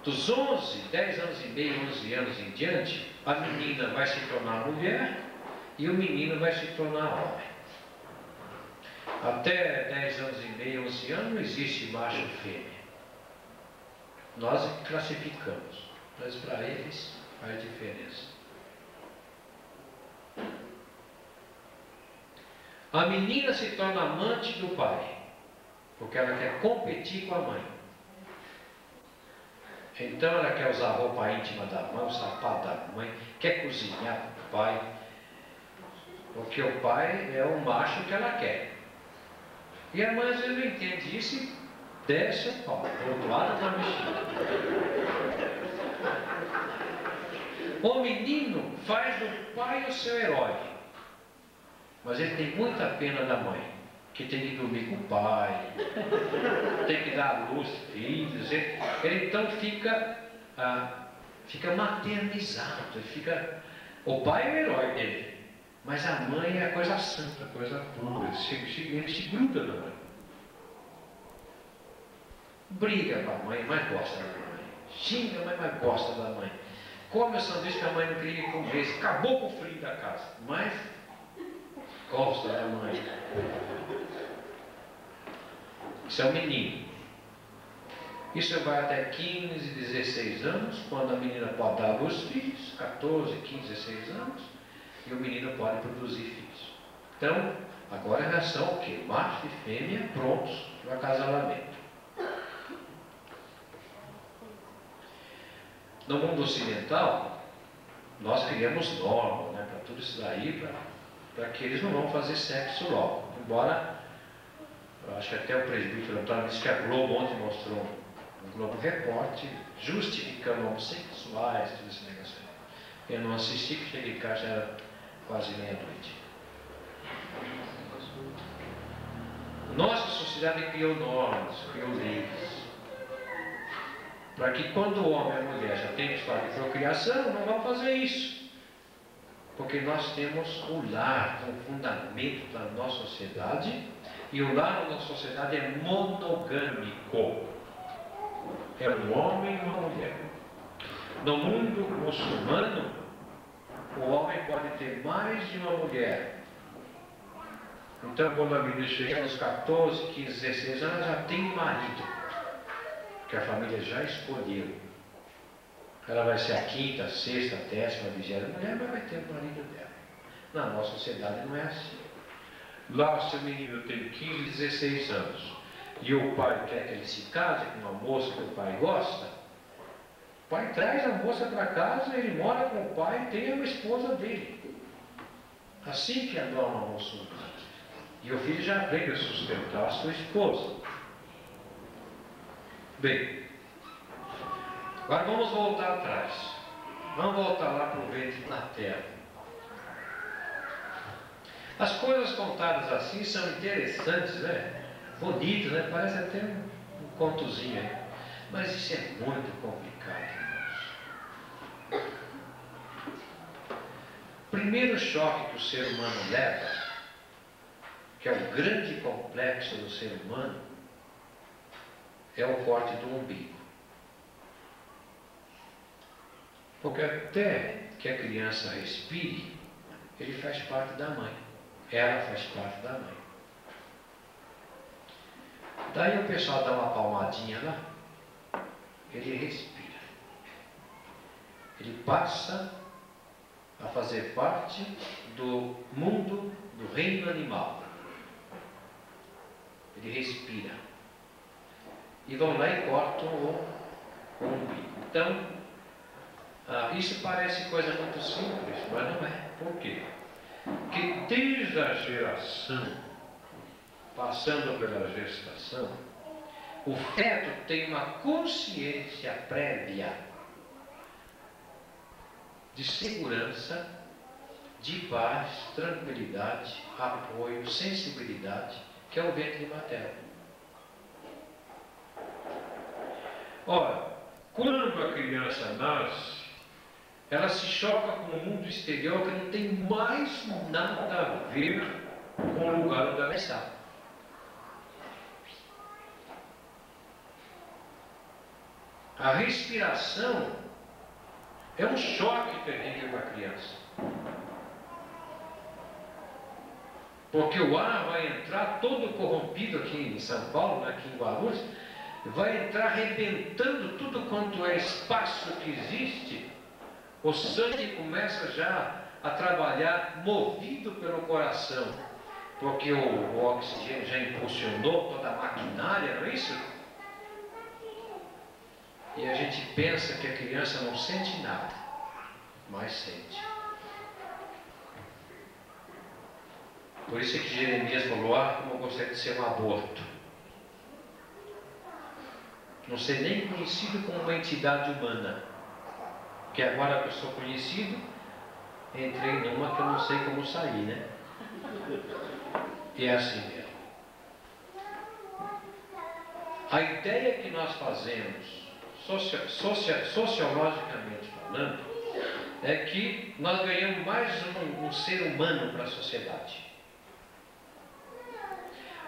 dos 11, 10 anos e meio, 11 anos em diante, a menina vai se tornar mulher e o menino vai se tornar homem. Até 10 anos e meio, 11 anos, não existe macho e fêmea. Nós classificamos, mas para eles faz diferença. A menina se torna amante do pai, porque ela quer competir com a mãe. Então ela quer usar a roupa íntima da mãe, o sapato da mãe, quer cozinhar com o pai, porque o pai é o macho que ela quer. E a mãe às vezes não entende isso e desce o pau, do outro lado da mexida. O menino faz do pai o seu herói, mas ele tem muita pena da mãe, que tem que dormir com o pai, tem que dar à luz filhos. Ele então fica maternizado, o pai é o herói dele, mas a mãe é a coisa santa, a coisa pura, ele se gruda na mãe. Briga com a mãe, mas gosta da mãe. Xinga a mãe, mas gosta da mãe. Come o sanduíche que a mãe não queria comer. Acabou com o frio da casa, mas gosta da mãe. Isso é o menino. Isso vai até 15, 16 anos, quando a menina pode dar os filhos, 14, 15, 16 anos, e o menino pode produzir filhos. Então, agora já são o quê? Macho e fêmea prontos para o acasalamento. No mundo ocidental, nós criamos normas, né, para tudo isso daí, para que eles não vão fazer sexo logo. Embora, eu acho que até o presbítero Antônio disse que a Globo ontem mostrou um Globo Repórter justificando homossexuais, tudo esse negócio aí. Eu não assisti, porque cheguei em casa já era quase meia-noite. Nossa sociedade criou normas, criou leis, para que quando o homem e a mulher já têm história de procriação, não vão fazer isso. Porque nós temos o lar como fundamento da nossa sociedade, e o lar da nossa sociedade é monogâmico. É um homem e uma mulher. No mundo muçulmano, o homem pode ter mais de uma mulher. Então, quando a menina chega aos 14, 15, 16 anos, ela já tem um marido, que a família já escolheu. Ela vai ser a quinta, a sexta, a décima, a 20ª mulher, mas vai ter o marido dela. Na nossa sociedade não é assim. Lá, se o menino tem 15, 16 anos, e o pai quer que ele se case com uma moça que o pai gosta, o pai traz a moça para casa, ele mora com o pai e tem uma esposa dele. Assim que é a norma muçulmana. E o filho já aprende a sustentar a sua esposa. Bem, agora vamos voltar atrás. Vamos voltar lá para o ventre na terra. As coisas contadas assim são interessantes, né? Bonitas, né? Parece até um contozinho aí. Mas isso é muito complicado, irmãos. Primeiro choque que o ser humano leva, que é o grande complexo do ser humano, é o corte do umbigo. Porque até que a criança respire, ele faz parte da mãe. Ela faz parte da mãe. Daí o pessoal dá uma palmadinha lá, ele respira. Ele passa a fazer parte do mundo, do reino animal. Ele respira. E vão lá e cortam o umbigo. Então, isso parece coisa muito simples, mas não é. Por quê? Porque desde a geração, passando pela gestação, o feto tem uma consciência prévia de segurança, de paz, tranquilidade, apoio, sensibilidade, que é o ventre materno. Ora, quando a criança nasce, ela se choca com o mundo exterior que não tem mais nada a ver com o lugar onde ela está. A respiração é um choque terrível para a criança. Porque o ar vai entrar todo corrompido aqui em São Paulo, aqui em Guarulhos, vai entrar arrebentando tudo quanto é espaço que existe. O sangue começa já a trabalhar movido pelo coração, porque o oxigênio já impulsionou toda a maquinária, não é isso? E a gente pensa que a criança não sente nada, mas sente. Por isso é que Jeremias falou, como eu gostaria de ser um aborto. Não ser nem conhecido como uma entidade humana. Que agora que eu sou conhecido, entrei numa que eu não sei como sair, né? E é assim mesmo. A ideia que nós fazemos, sociologicamente falando, é que nós ganhamos mais um ser humano para a sociedade.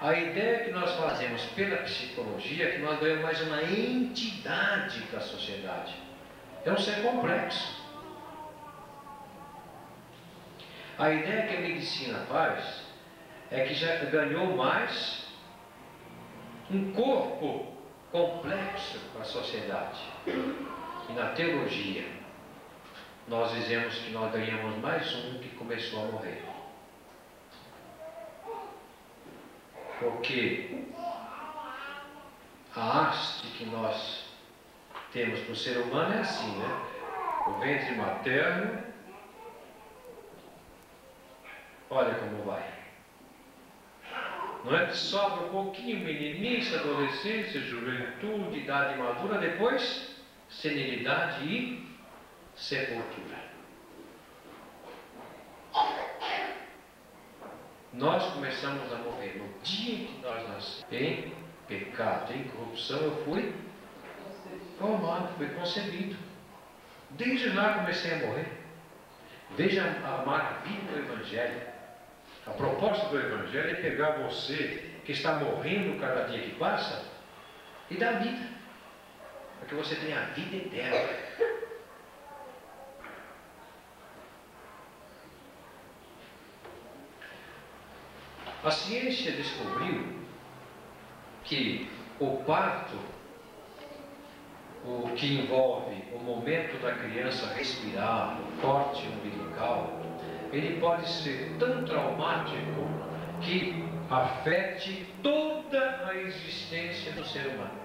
A ideia que nós fazemos pela psicologia é que nós ganhamos mais uma entidade da sociedade. É um ser complexo. A ideia que a medicina faz é que já ganhou mais um corpo complexo para a sociedade. E na teologia, nós dizemos que nós ganhamos mais um que começou a morrer. Porque a haste que nós temos para o ser humano é assim, né? O ventre materno, olha como vai. Não é que sobra um pouquinho, meninice, adolescência, juventude, idade madura, depois senilidade e sepultura. Nós começamos a morrer no dia em que nós nascemos. Em pecado, em corrupção, eu fui formado, fui concebido. Desde lá comecei a morrer. Veja a maravilha do Evangelho. A proposta do Evangelho é pegar você que está morrendo cada dia que passa e dar vida, para que você tenha a vida eterna. A ciência descobriu que o parto, o que envolve o momento da criança respirar, o corte umbilical, ele pode ser tão traumático que afete toda a existência do ser humano.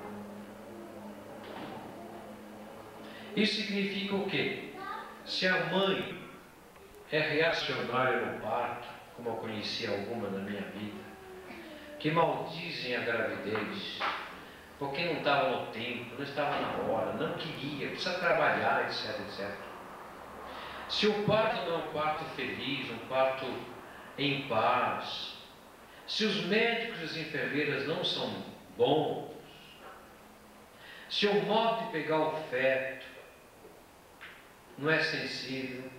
Isso significa o quê? Se a mãe é reacionária no parto, como eu conheci alguma na minha vida, que maldizem a gravidez, porque não estava no tempo, não estava na hora, não queria, precisa trabalhar, etc, etc. Se o parto não é um parto feliz, um parto em paz, se os médicos e as enfermeiras não são bons, se o modo de pegar o feto não é sensível,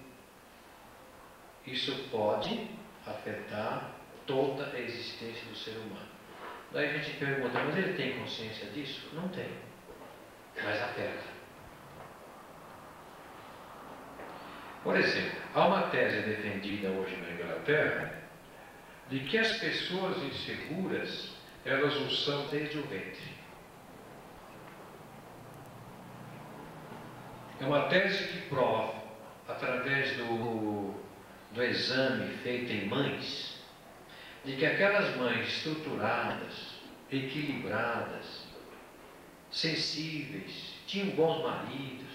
isso pode afetar toda a existência do ser humano. Daí a gente pergunta, mas ele tem consciência disso? Não tem, mas afeta. Por exemplo, há uma tese defendida hoje na Inglaterra de que as pessoas inseguras, elas o são desde o ventre. É uma tese que prova, através do exame feito em mães, de que aquelas mães estruturadas, equilibradas, sensíveis, tinham bons maridos,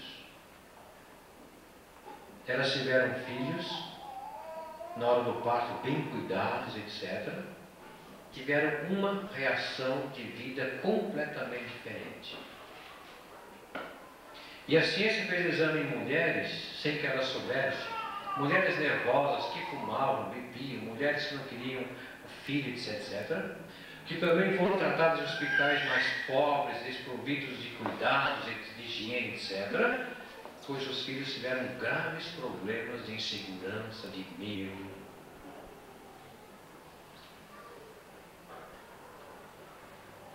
elas tiveram filhos, na hora do parto bem cuidados, etc., tiveram uma reação de vida completamente diferente. E a ciência fez exame em mulheres, sem que elas soubessem, mulheres nervosas que fumavam, bebiam, mulheres que não queriam filhos, etc., que também foram tratadas em hospitais mais pobres, desprovidos de cuidados, de higiene, etc., cujos filhos tiveram graves problemas de insegurança, de medo.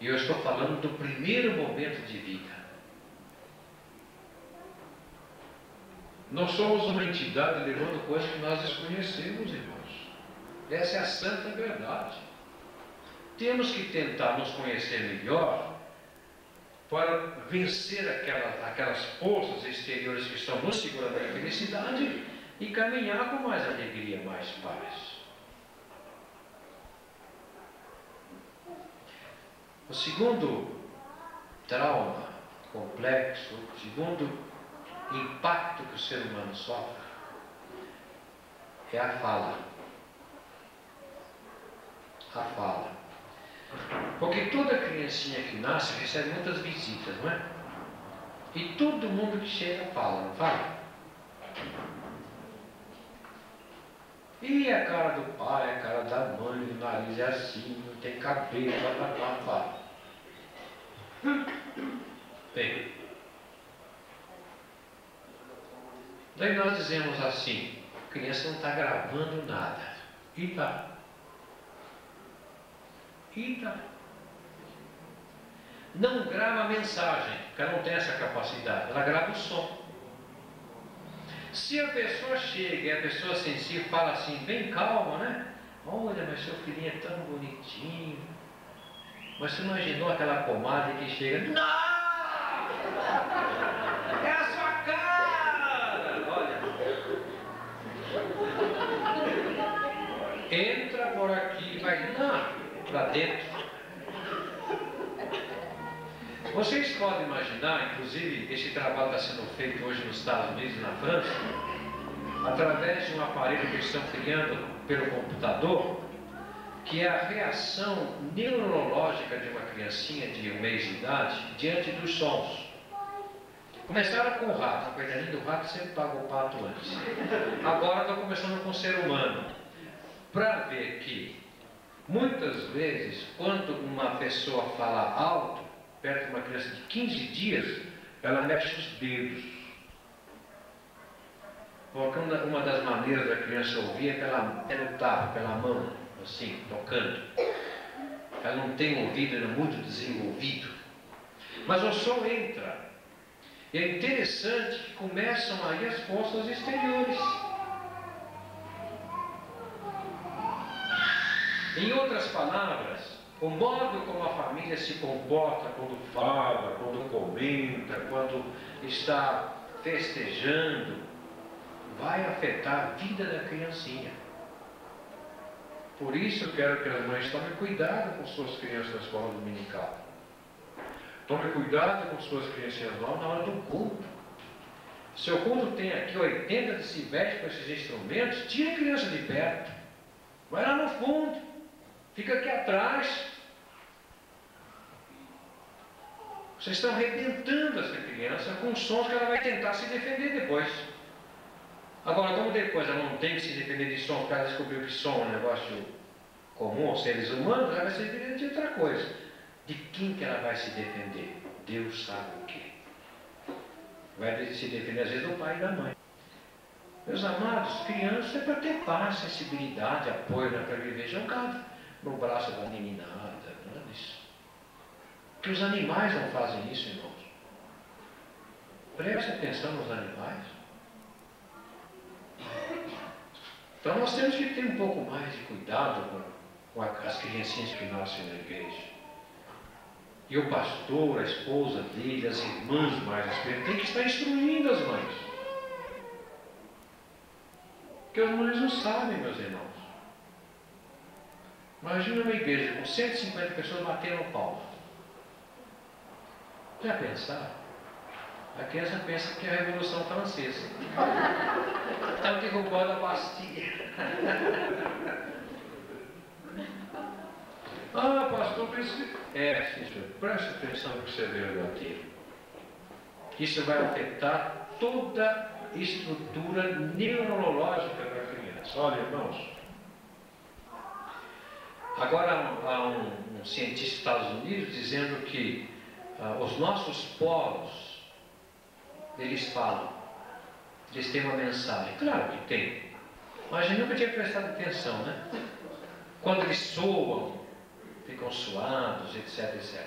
E eu estou falando do primeiro momento de vida. Nós somos uma entidade levando coisas que nós desconhecemos, irmãos. Essa é a santa verdade. Temos que tentar nos conhecer melhor para vencer aquelas forças exteriores que estão nos segurando a felicidade e caminhar com mais alegria, mais paz. O segundo trauma complexo, o segundo impacto que o ser humano sofre é a fala. A fala. Porque toda criancinha que nasce recebe muitas visitas, não é? E todo mundo que chega fala, não fala? E a cara do pai, a cara da mãe, o nariz é assim, não tem cabelo, fala. Bem, daí nós dizemos assim, a criança não está gravando nada. E tá. e tá. Não grava a mensagem, porque ela não tem essa capacidade, ela grava o som. Se a pessoa chega e a pessoa sensível fala assim, bem calma, né? Olha, mas seu filhinho é tão bonitinho. Mas você imaginou aquela comadre que chega, não! É a sua cara! Olha. Entra por aqui e vai para dentro. Vocês podem imaginar, inclusive esse trabalho está sendo feito hoje nos Estados Unidos e na França, através de um aparelho que eles estão criando pelo computador, que é a reação neurológica de uma criancinha de 1 mês de idade diante dos sons. Começaram com o rato, a coitadinha do rato sempre pagou o pato antes. Agora estão começando com o ser humano, para ver que muitas vezes, quando uma pessoa fala alto, perto de uma criança de 15 dias, ela mexe os dedos. Porque uma das maneiras da criança ouvir é pelo tapa, pela mão, assim, tocando. Ela não tem um ouvido, ela é muito desenvolvido. Mas o som entra. E é interessante que começam aí as forças exteriores. Em outras palavras, o modo como a família se comporta quando fala, quando comenta, quando está festejando, vai afetar a vida da criancinha. Por isso eu quero que as mães tomem cuidado com suas crianças na escola dominical. Tome cuidado com suas criancinhas novas na hora do culto. Se o culto tem aqui 80 decibéis com esses instrumentos, tira a criança de perto. Vai lá no fundo. Fica aqui atrás. Vocês estão arrebentando essa criança com sons que ela vai tentar se defender depois. Agora, como depois ela não tem que se defender de som, porque ela descobriu que som é um negócio comum aos seres humanos, ela vai se defender de outra coisa. De quem que ela vai se defender? Deus sabe o quê. Vai se defender às vezes do pai e da mãe. Meus amados, criança é para ter paz, sensibilidade, apoio, não é para viver jogado no braço da meninada, nada disso. Porque os animais não fazem isso, irmãos. Preste atenção nos animais. Então nós temos que ter um pouco mais de cuidado com as criancinhas que nascem na igreja. E o pastor, a esposa dele, as irmãs mais experientes, tem que estar instruindo as mães. Porque as mães não sabem, meus irmãos. Imagina uma igreja com 150 pessoas batendo palma. Já pensaram? A criança pensa que é a Revolução Francesa. Estão derrubando a Bastilha. Ah, pastor, preste atenção no que você veio aqui. Isso vai afetar toda a estrutura neurológica da criança. Olha, irmãos. Agora há um cientista dos Estados Unidos dizendo que os nossos poros, eles falam, eles têm uma mensagem. Claro que tem. Mas a gente nunca tinha prestado atenção, né? Quando eles soam, ficam suados, etc, etc.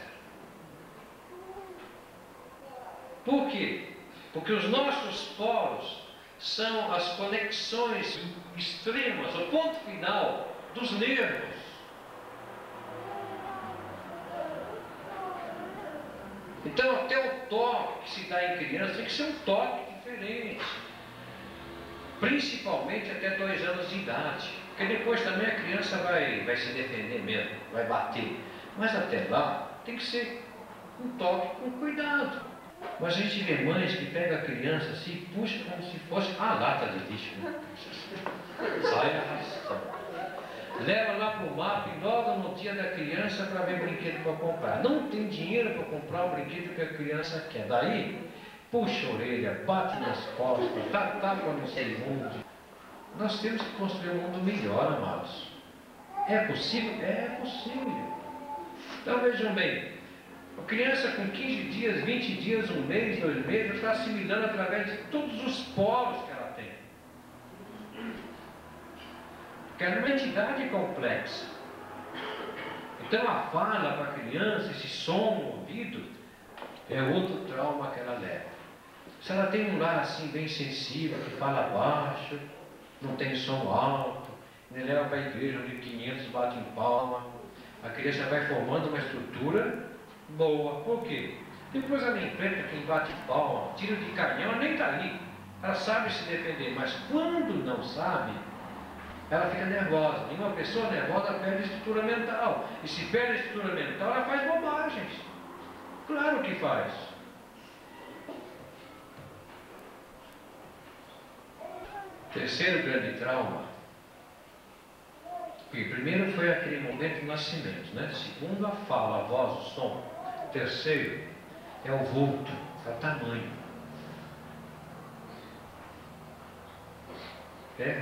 Por quê? Porque os nossos poros são as conexões extremas, o ponto final dos nervos. Então até o toque que se dá em criança tem que ser um toque diferente. Principalmente até 2 anos de idade. Porque depois também a criança vai se defender mesmo, vai bater. Mas até lá tem que ser um toque com cuidado. Mas a gente vê mães que pegam a criança assim e puxa como se fosse a lata de lixo. Né? Sai arrastando. Leva lá para o mapa e logo no dia da criança para ver brinquedo para comprar. Não tem dinheiro para comprar o brinquedo que a criança quer. Daí, puxa a orelha, bate nas costas, tapa no seu mundo. Nós temos que construir um mundo melhor, amados. É possível? É possível. Então vejam bem, a criança com 15 dias, 20 dias, 1 mês, 2 meses, está assimilando através de todos os poros que ela tem. Porque é uma entidade complexa. Então a fala para a criança, esse som no ouvido, é outro trauma que ela leva. Se ela tem um lar assim bem sensível, que fala baixo, não tem som alto, ele leva para a igreja onde 500 batem palma, a criança vai formando uma estrutura boa. Por quê? Depois ela enfrenta quem bate palma, tiro de canhão, nem está ali. Ela sabe se defender, mas quando não sabe, ela fica nervosa. E uma pessoa nervosa perde a estrutura mental. E se perde a estrutura mental, ela faz bobagens. Claro que faz. Terceiro grande trauma. E primeiro foi aquele momento do nascimento, né? Segundo, a fala, a voz, o som. Terceiro é o vulto, é o tamanho.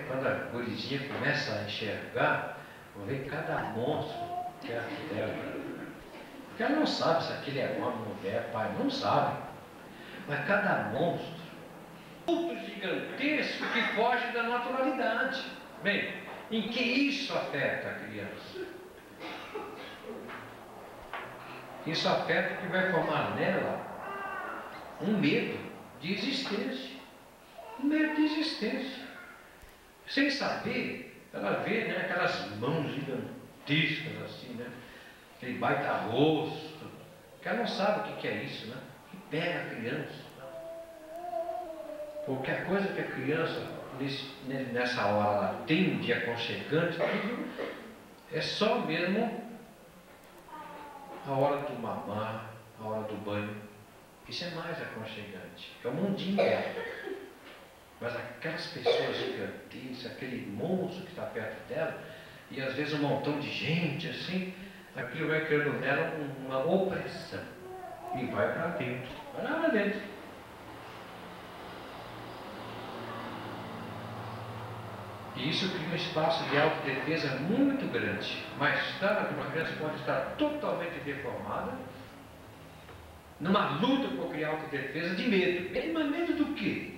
Quando a gurizinha começa a enxergar, vou ver cada monstro perto dela. Porque ela não sabe se aquele é homem, mulher, pai, não sabe. Mas cada monstro, vulto gigantesco que foge da naturalidade. Bem, em que isso afeta a criança? Isso afeta que vai formar nela um medo de existência. Um medo de existência. Sem saber, ela vê, né, aquelas mãos gigantescas assim, né? Aquele baita rosto, que ela não sabe o que é isso, né? Que pega a criança. Porque a coisa que a criança, nessa hora, ela tem de aconchegante, é só mesmo a hora do mamar, a hora do banho. Isso é mais aconchegante. É o mundinho dela. Mas aquelas pessoas gigantes, aquele monstro que está perto dela, e às vezes um montão de gente assim, aquilo vai criando nela uma opressão. E vai para dentro. Vai lá para dentro. E isso cria um espaço de autodefesa muito grande. Mais tarde, uma criança pode estar totalmente deformada, numa luta por criar autodefesa de medo. Mas medo do quê?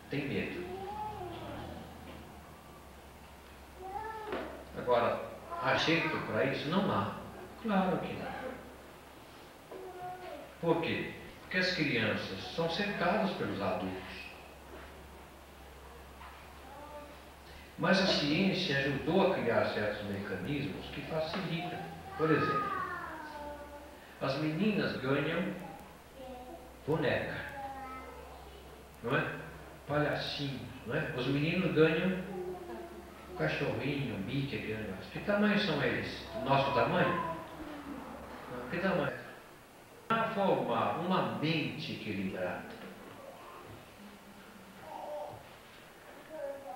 Tem medo. Agora, há jeito para isso? Não há. Claro que não. Por quê? Porque as crianças são cercadas pelos adultos. Mas a ciência ajudou a criar certos mecanismos que facilitam. Por exemplo, as meninas ganham boneca, não é? Palhacinho, não é? Os meninos ganham cachorrinho, Mickey, ganham. Que tamanho são eles? Do nosso tamanho? Não, que tamanho? Para formar uma mente equilibrada.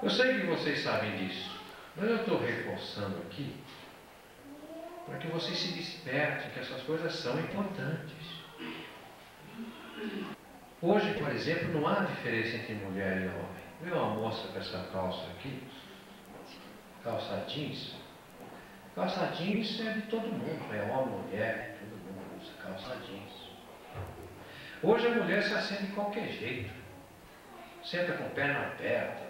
Eu sei que vocês sabem disso, mas eu estou reforçando aqui para que vocês se despertem que essas coisas são importantes. Hoje, por exemplo, não há diferença entre mulher e homem. Viu uma moça com essa calça aqui? Calça jeans. Calça jeans é de todo mundo, é homem, mulher, todo mundo usa calça jeans. Hoje a mulher se assenta de qualquer jeito. Senta com perna aberta,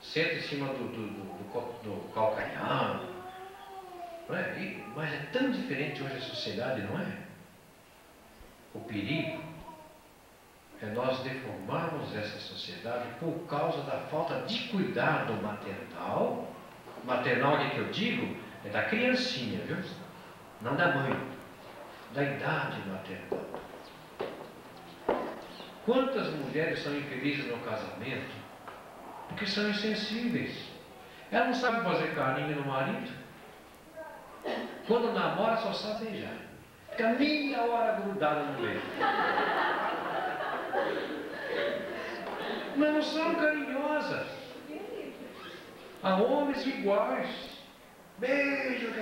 senta em cima do calcanhar. Não é? Mas é tão diferente hoje a sociedade, não é? O perigo é nós deformarmos essa sociedade por causa da falta de cuidado maternal. Maternal, o que eu digo? É da criancinha, viu? Não da mãe. Da idade maternal. Quantas mulheres são infelizes no casamento? Porque são insensíveis. Ela não sabe fazer carinho no marido. Quando namora, só sabe beijar. Fica meia hora grudada no beijo. Mas não são carinhosas. Há homens iguais. Beijo.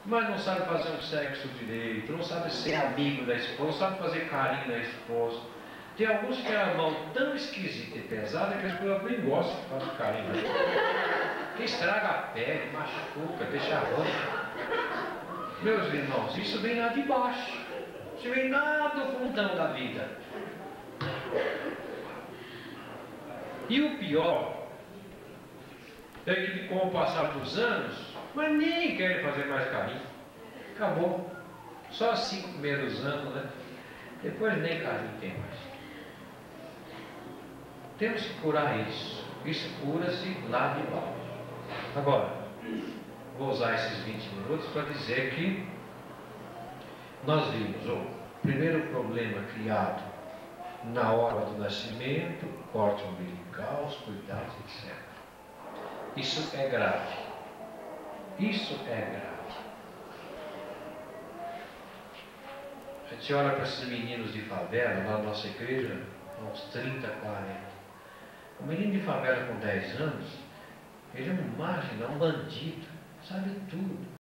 Mas não sabe fazer um sexo direito. Não sabe ser amigo da esposa. Não sabe fazer carinho da esposa. Tem alguns que têm a mão tão esquisita e pesada que a esposa nem gosta de fazer carinho. Que estraga a pele, machuca, deixa roxa. Meus irmãos, isso vem lá de baixo. Isso vem lá do fundão da vida. E o pior é que com o passar dos anos, Mas nem querem fazer mais carrinho. Acabou. Só 5 primeiros anos, né? Depois nem carrinho tem mais. Temos que curar isso. Isso cura-se lá de baixo. Agora, vou usar esses 20 minutos para dizer que nós vimos o primeiro problema criado na hora do nascimento, corte umbilical, os cuidados, etc. Isso é grave. Isso é grave. A gente olha para esses meninos de favela, lá na nossa igreja, uns 30, 40. O menino de favela com 10 anos, ele é um marginal, um bandido, sabe tudo.